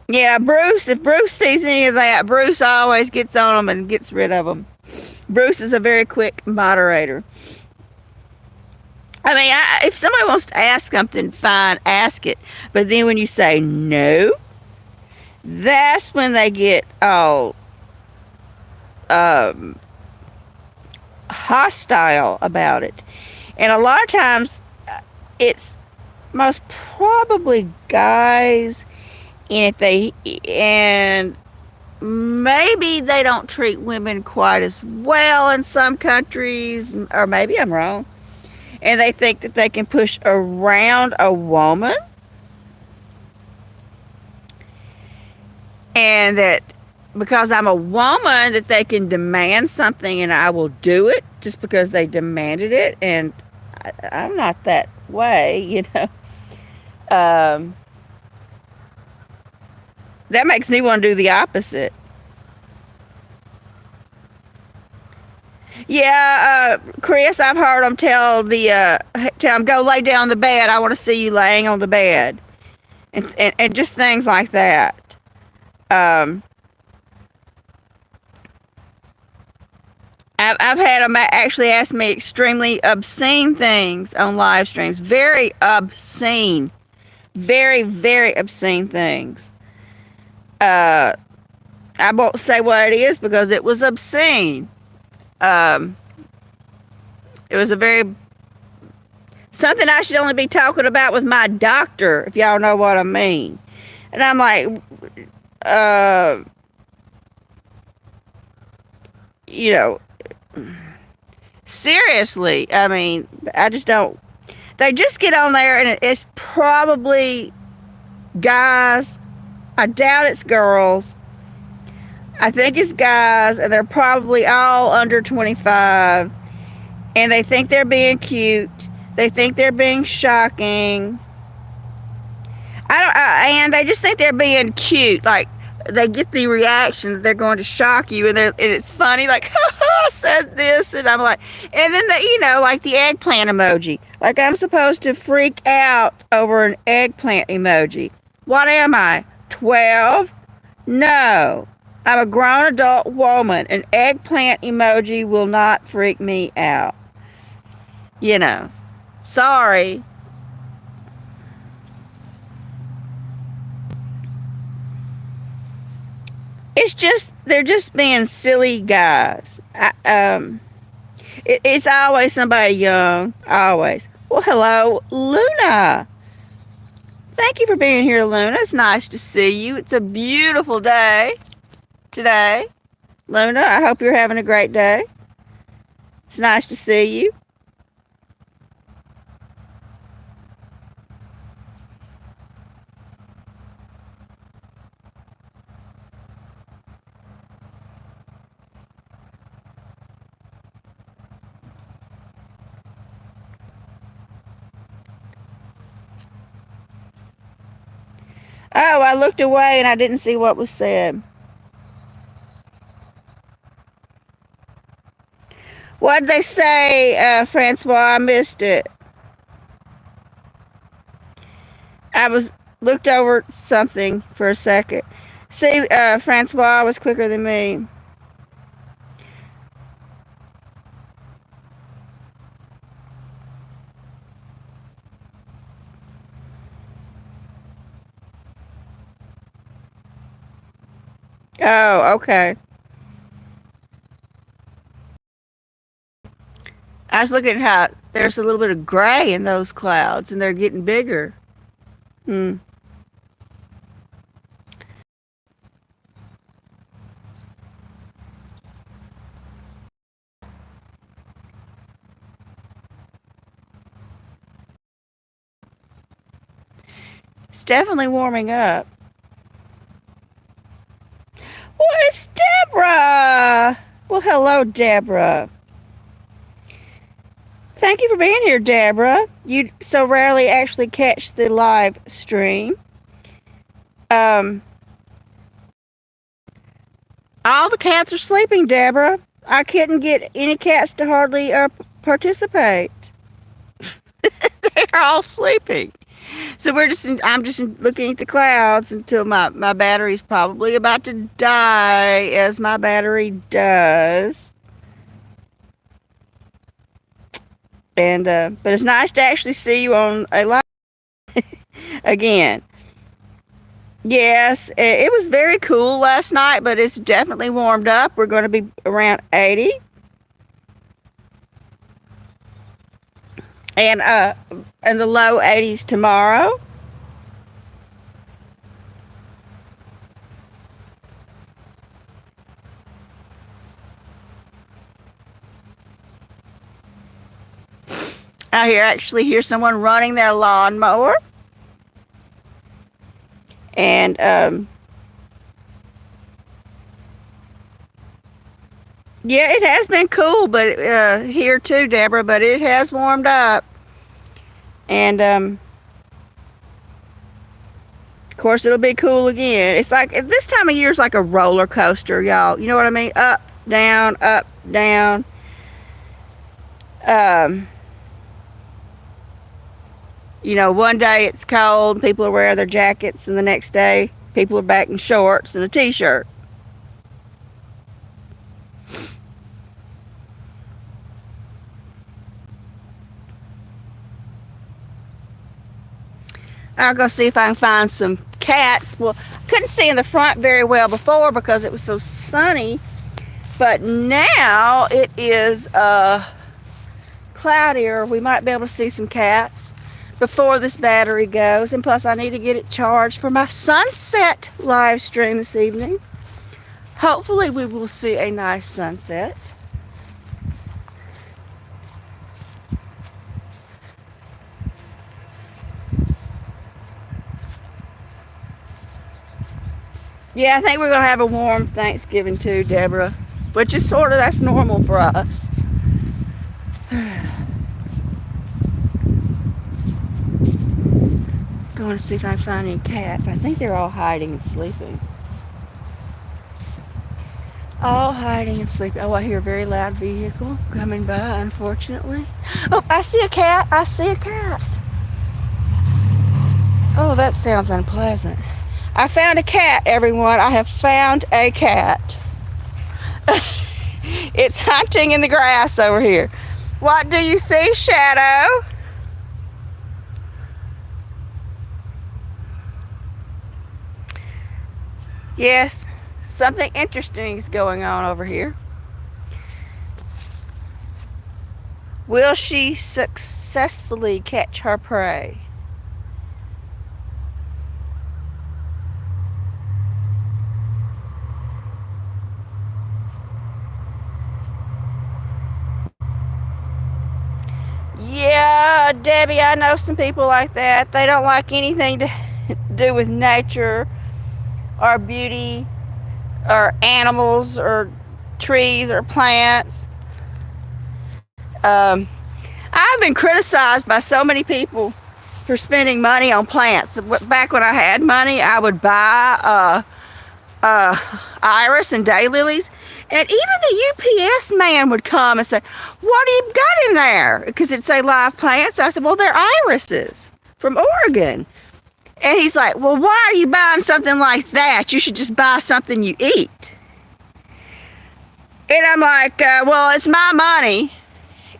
yeah, Bruce, if Bruce sees any of that, Bruce always gets on them and gets rid of them. Bruce is a very quick moderator. I mean, if somebody wants to ask something, fine, ask it. But then when you say no, that's when they get all hostile about it. And a lot of times, it's most probably guys, and maybe they don't treat women quite as well in some countries, or maybe I'm wrong. And they think that they can push around a woman. and that because I'm a woman that they can demand something and I will do it just because they demanded it, and I'm not that way, you know. Um, that makes me want to do the opposite. Yeah, Chris, I've heard them tell them go lay down on the bed. I want to see you laying on the bed, and just things like that. Um, I've had them actually ask me extremely obscene things on live streams. Very obscene, very obscene things. Uh, I won't say what it is because it was obscene. Um, it was a very something I should only be talking about with my doctor, if y'all know what I mean. And I'm like, uh, you know, seriously. I mean, I just don't. They just get on there, and it's probably guys. I doubt it's girls. I think it's guys, and they're probably all under 25, and they think they're being cute. They think they're being shocking. And they just think they're being cute. Like they get the reaction that they're going to shock you, and it's funny. Like, I said this, and I'm like, and then like the eggplant emoji. Like I'm supposed to freak out over an eggplant emoji. What am I? 12? No. I'm a grown adult woman. An eggplant emoji will not freak me out. You know. Sorry. It's just, they're just being silly guys. It's always somebody young. Always. Well, hello, Luna. Thank you for being here, Luna. It's nice to see you. It's a beautiful day today. Luna, I hope you're having a great day. It's nice to see you. Oh, I looked away and I didn't see what was said. What did they say, Francois? I missed it. I looked over something for a second. See, Francois was quicker than me. Oh, okay. I was looking at how there's a little bit of gray in those clouds, and they're getting bigger. Hmm. It's definitely warming up. Well, it's Deborah. Well, hello, Deborah. Thank you for being here, Deborah. You so rarely actually catch the live stream. Um, all the cats are sleeping, Deborah. I couldn't get any cats to hardly participate. They're all sleeping. So I'm just looking at the clouds until my battery's probably about to die, as my battery does. And but it's nice to actually see you on a live again. Yes, it was very cool last night, but it's definitely warmed up. We're going to be around 80. And in the low 80s tomorrow. I actually hear someone running their lawnmower. And Yeah, it has been cool, but here too, Deborah. But it has warmed up, and of course it'll be cool again. It's like this time of year is like a roller coaster, y'all. You know what I mean? Up, down, up, down. Um, you know, one day it's cold, people are wearing their jackets, and the next day people are back in shorts and a t-shirt. I'll go see if I can find some cats. Well, I couldn't see in the front very well before because it was so sunny, but now it is cloudier. We might be able to see some cats before this battery goes, and plus I need to get it charged for my sunset live stream this evening. Hopefully we will see a nice sunset. Yeah, I think we're going to have a warm Thanksgiving too, Deborah, which is sort of, that's normal for us. Going to see if I can find any cats. I think they're all hiding and sleeping. All hiding and sleeping. Oh, I hear a very loud vehicle coming by, unfortunately. Oh, I see a cat. I see a cat. Oh, that sounds unpleasant. I found a cat, everyone. I have found a cat. It's hunting in the grass over here. What do you see, Shadow? Yes, something interesting is going on over here. Will she successfully catch her prey? Yeah, Debbie, I know some people like that. They don't like anything to do with nature or beauty or animals or trees or plants. I've been criticized by so many people for spending money on plants. Back when I had money, I would buy iris and daylilies, and even the UPS man would come and say, "What do you got in there?" Because it'd say live plants. I said, "Well, they're irises from Oregon." And he's like, "Well, why are you buying something like that? You should just buy something you eat." And I'm like, well, it's my money,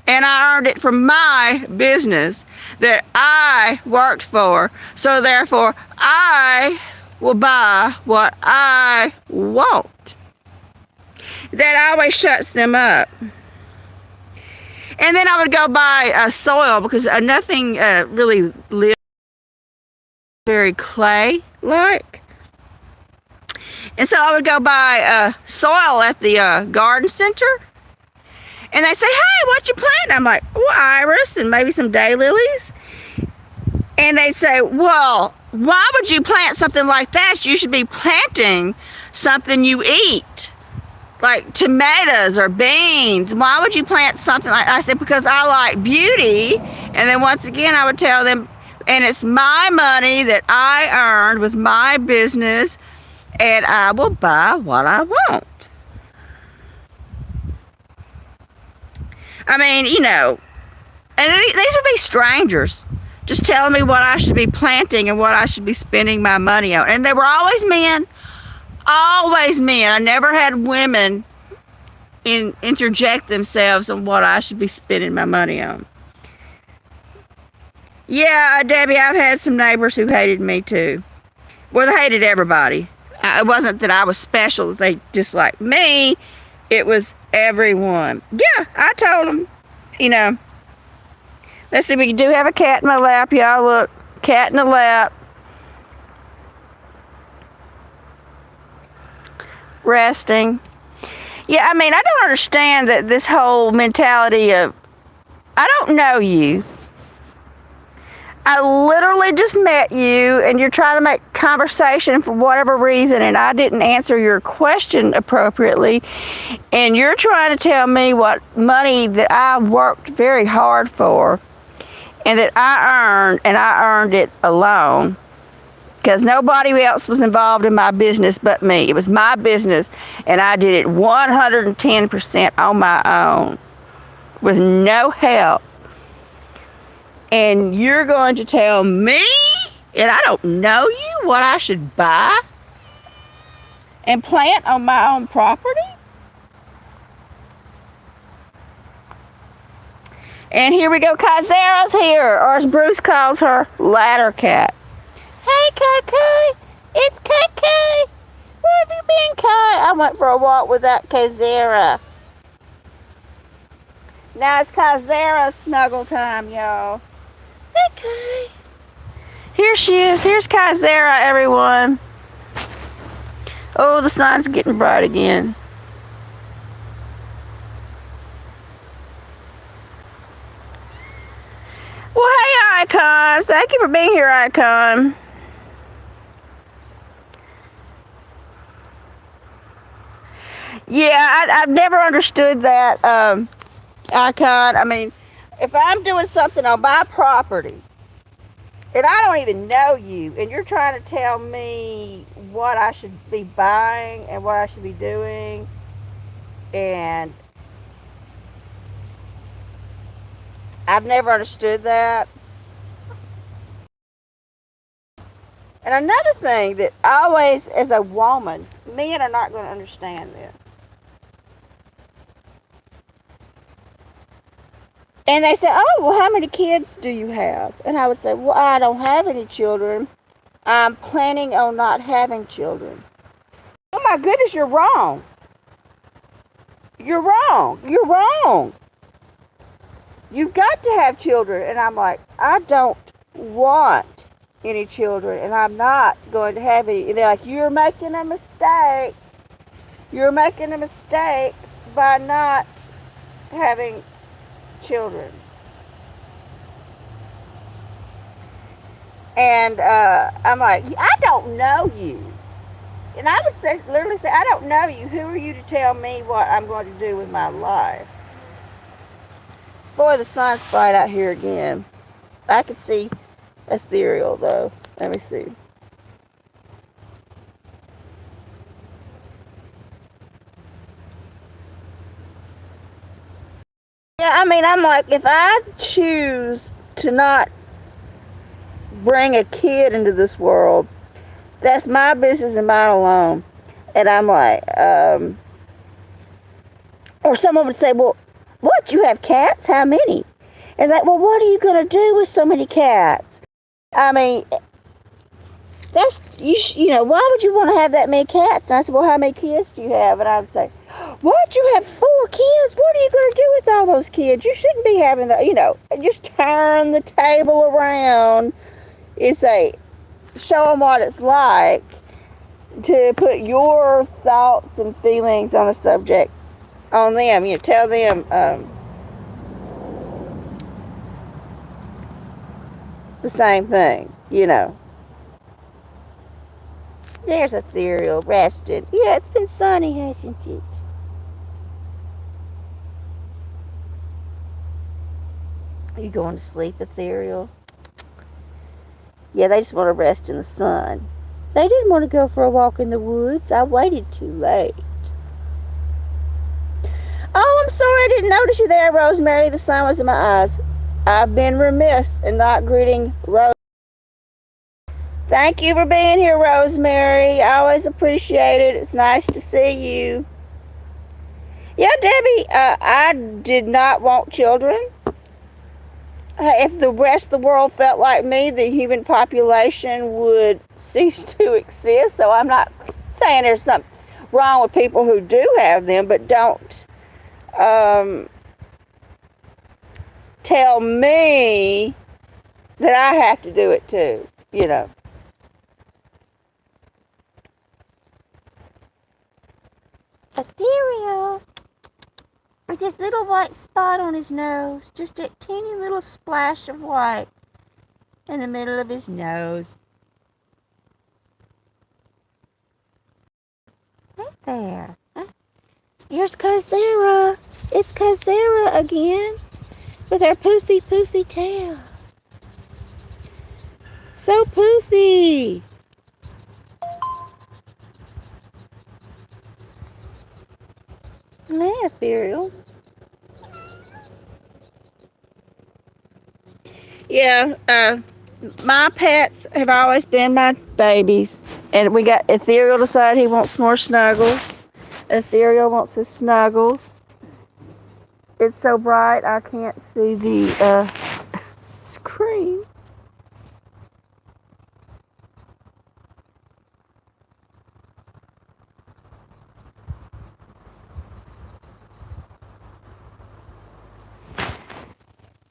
and I earned it from my business that I worked for. So therefore, I will buy what I want. That always shuts them up. And then I would go buy soil because nothing really lives very clay-like. And so I would go buy soil at the garden center. And they say, "Hey, what you planting?" I'm like, "Well, iris and maybe some daylilies." And they'd say, "Well, why would you plant something like that? You should be planting something you eat, like tomatoes or beans. Why would you plant something like that?" I said, "Because I like beauty." And then once again, I would tell them, and it's my money that I earned with my business, and I will buy what I want. I mean, you know, and these would be strangers just telling me what I should be planting and what I should be spending my money on. And they were always men. Always men. I never had women interject themselves on what I should be spending my money on. Yeah, Debbie, I've had some neighbors who hated me too. Well, they hated everybody. It wasn't that I was special, they disliked me. It was everyone. Yeah, I told them, you know. Let's see, we do have a cat in my lap, y'all. Look, cat in the lap. Resting. Yeah, I mean, I don't understand that this whole mentality of, I don't know you. I literally just met you and you're trying to make conversation for whatever reason and I didn't answer your question appropriately and you're trying to tell me what money that I worked very hard for and that I earned it alone because nobody else was involved in my business but me. It was my business and I did it 110% on my own with no help. And you're going to tell me, and I don't know you, what I should buy and plant on my own property? And here we go, Kaizera's here, or as Bruce calls her, Ladder Cat. Hey, Kai, it's Kai. Where have you been, Kai? I went for a walk with that Kaizera. Now it's Kaizera's snuggle time, y'all. Okay. Here she is. Here's Kaizera, everyone. Oh, the sun's getting bright again. Well, hey, Icon. Thank you for being here, Icon. Yeah, I've never understood that, Icon. I mean, if I'm doing something on my property, and I don't even know you, and you're trying to tell me what I should be buying and what I should be doing, and I've never understood that. And another thing that always, as a woman, men are not going to understand this. And they say, oh, well, how many kids do you have? And I would say, well, I don't have any children. I'm planning on not having children. Oh, my goodness, you're wrong. You're wrong. You're wrong. You've got to have children. And I'm like, I don't want any children. And I'm not going to have any. And they're like, you're making a mistake. You're making a mistake by not having children. And I'm like, I don't know you. And I would say, literally say, I don't know you. Who are you to tell me what I'm going to do with my life? Boy, the sun's bright out here again. I can see ethereal though. Let me see. Yeah, I mean, I'm like, if I choose to not bring a kid into this world, that's my business and mine alone. And I'm like, or someone would say, well, what, you have cats? How many? And like, well, what are you going to do with so many cats? I mean, that's, you know, why would you want to have that many cats? And I said, well, how many kids do you have? And I would say, what, you have 4 kids? What are you going to do with all those kids? You shouldn't be having the, you know, just turn the table around and say, show them what it's like to put your thoughts and feelings on a subject on them. You know, tell them the same thing, you know. There's Ethereal rested. Yeah, it's been sunny, hasn't it? Are you going to sleep, Ethereal? Yeah, they just want to rest in the sun. They didn't want to go for a walk in the woods. I waited too late. Oh, I'm sorry I didn't notice you there, Rosemary. The sun was in my eyes. I've been remiss in not greeting Rose. Thank you for being here, Rosemary. I always appreciate it. It's nice to see you. Yeah, Debbie, I did not want children. If the rest of the world felt like me, the human population would cease to exist. So I'm not saying there's something wrong with people who do have them, but don't tell me that I have to do it too, you know. Ethereal. With this little white spot on his nose. Just a teeny little splash of white. in the middle of his nose. Right there. Here's Kazera. It's Kazera again with her poofy tail. So poofy. Yeah, Ethereal. Yeah, my pets have always been my babies. And we got Ethereal decided he wants more snuggles. Ethereal wants his snuggles. It's so bright I can't see the screen.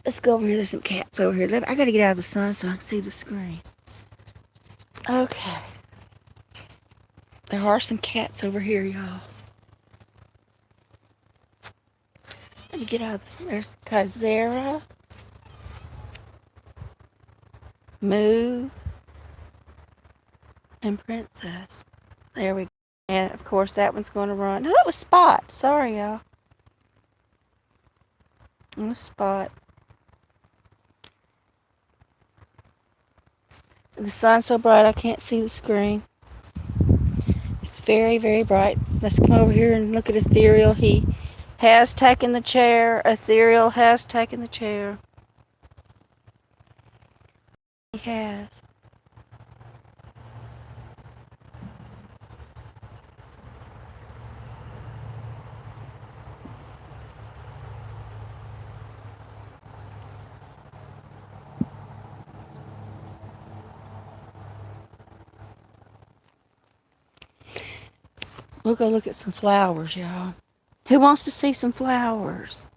Let's go over here. There's some cats over here. I gotta get out of the sun so I can see the screen. Okay. There are some cats over here, y'all. Let me get out of this. There's Kazera, Moo, and Princess. There we go. And of course that one's going to run. No, that was Spot. Sorry, y'all. It was Spot. The sun's so bright I can't see the screen. It's very bright. Let's come over here and look at Ethereal. He has taken the chair. Ethereal has taken the chair. He has. We'll go look at some flowers, y'all. Who wants to see some flowers?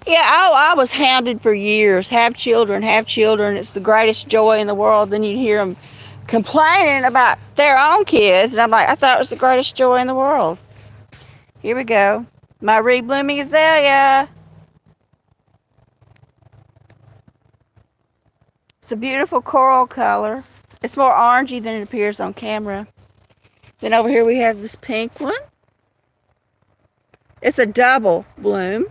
Yeah, I was hounded for years. Have children, have children. It's the greatest joy in the world. Then you'd hear them complaining about their own kids. And I'm like, I thought it was the greatest joy in the world. Here we go. My reblooming azalea. It's a beautiful coral color. It's more orangey than it appears on camera. Then over here we have this pink one. It's a double bloom.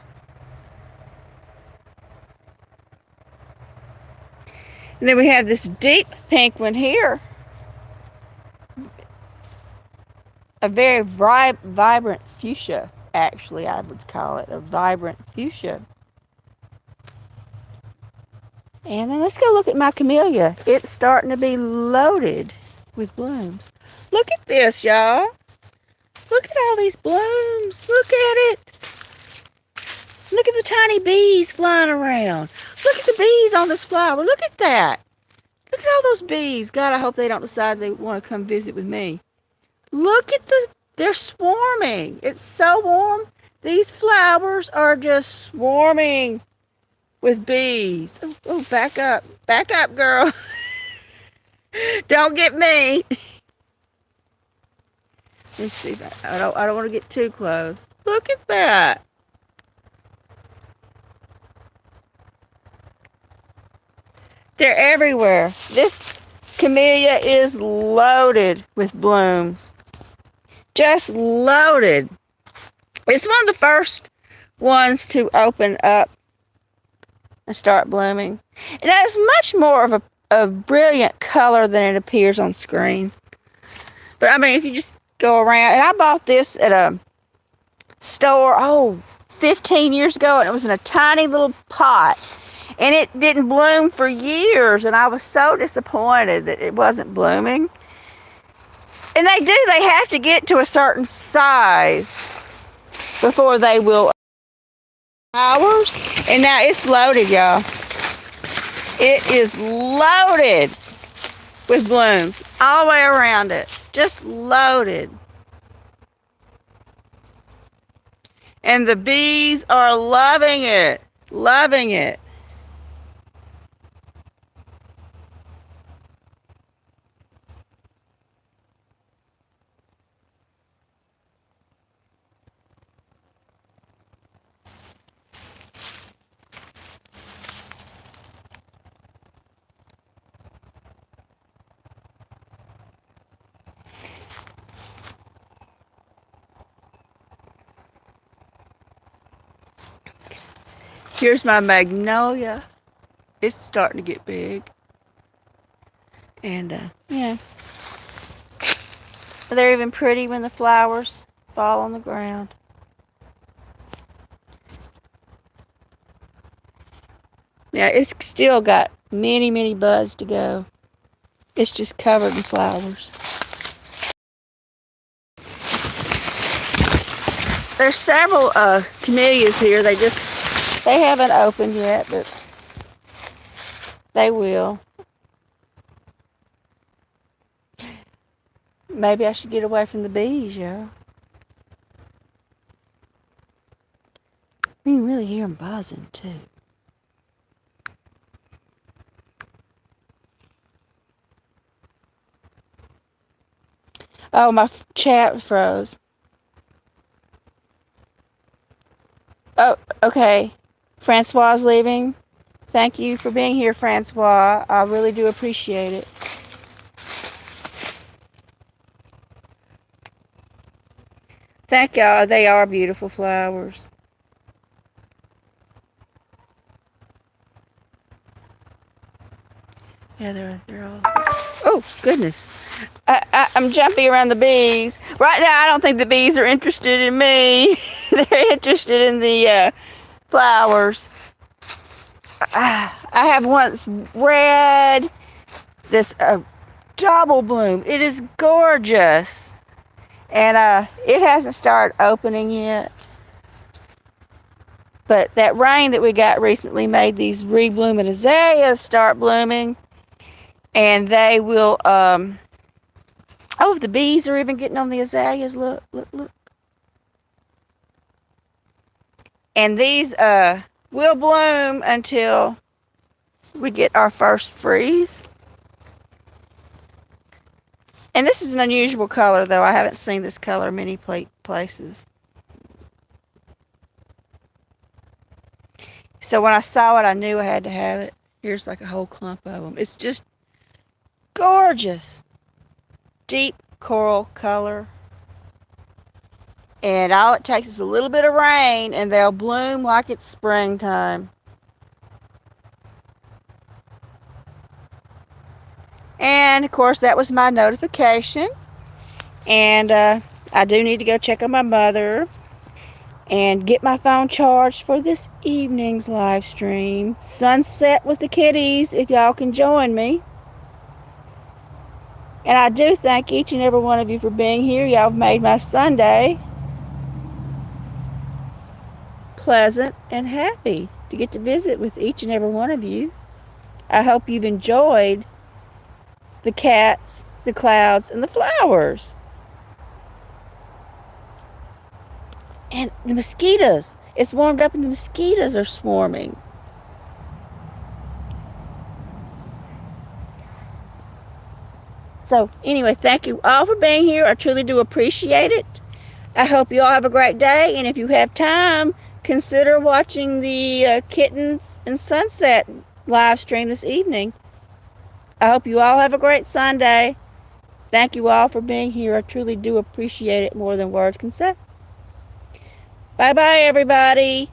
And then we have this deep pink one here. A very vibrant fuchsia, actually, I would call it a vibrant fuchsia. And then let's go look at my camellia. It's starting to be loaded with blooms. Look at this, y'all. Look at all these blooms. Look at it. Look at the tiny bees flying around. Look at the bees on this flower. Look at that. Look at all those bees. God, I hope they don't decide they want to come visit with me. Look at they're swarming. It's so warm. These flowers are just swarming with bees. Oh, back up. Back up, girl. Don't get me. Let's see that. I don't want to get too close. Look at that. They're everywhere. This camellia is loaded with blooms. Just loaded. It's one of the first ones to open up and start blooming. It has much more of a brilliant color than it appears on screen. But I mean, if you just go around, and I bought this at a store, 15 years ago, and it was in a tiny little pot. And it didn't bloom for years, and I was so disappointed that it wasn't blooming. And they have to get to a certain size before they will flowers. And now it's loaded, y'all. It is loaded with blooms all the way around it. Just loaded. And the bees are loving it. Loving it. Here's my magnolia. It's starting to get big. And, yeah. They're even pretty when the flowers fall on the ground. Yeah, it's still got many, many buds to go. It's just covered in flowers. There's several camellias here. They haven't opened yet, but they will. Maybe I should get away from the bees, yo. You can really hear them buzzing, too. Oh, my chat froze. Oh, okay. Francois is leaving. Thank you for being here, Francois. I really do appreciate it. Thank y'all. They are beautiful flowers. Yeah, they're all... Oh, goodness. I'm jumping around the bees. Right now, I don't think the bees are interested in me. They're interested in the flowers. I have once red, this double bloom. It is gorgeous. And it hasn't started opening yet. But that rain that we got recently made these reblooming azaleas start blooming. And they will, oh, the bees are even getting on the azaleas. Look, look, look. And these will bloom until we get our first freeze. And this is an unusual color, though. I haven't seen this color many places. So when I saw it, I knew I had to have it. Here's like a whole clump of them. It's just gorgeous. Deep coral color. And all it takes is a little bit of rain and they'll bloom like it's springtime. And of course that was my notification. And I do need to go check on my mother and get my phone charged for this evening's live stream. Sunset with the kitties, if y'all can join me. And I do thank each and every one of you for being here. Y'all have made my Sunday pleasant and happy to get to visit with each and every one of you. I hope you've enjoyed the cats, the clouds, and the flowers. And the mosquitoes. It's warmed up and the mosquitoes are swarming. So anyway, thank you all for being here. I truly do appreciate it. I hope you all have a great day. And if you have time, consider watching the Kittens and Sunset live stream this evening. I hope you all have a great Sunday. Thank you all for being here. I truly do appreciate it more than words can say. Bye-bye, everybody.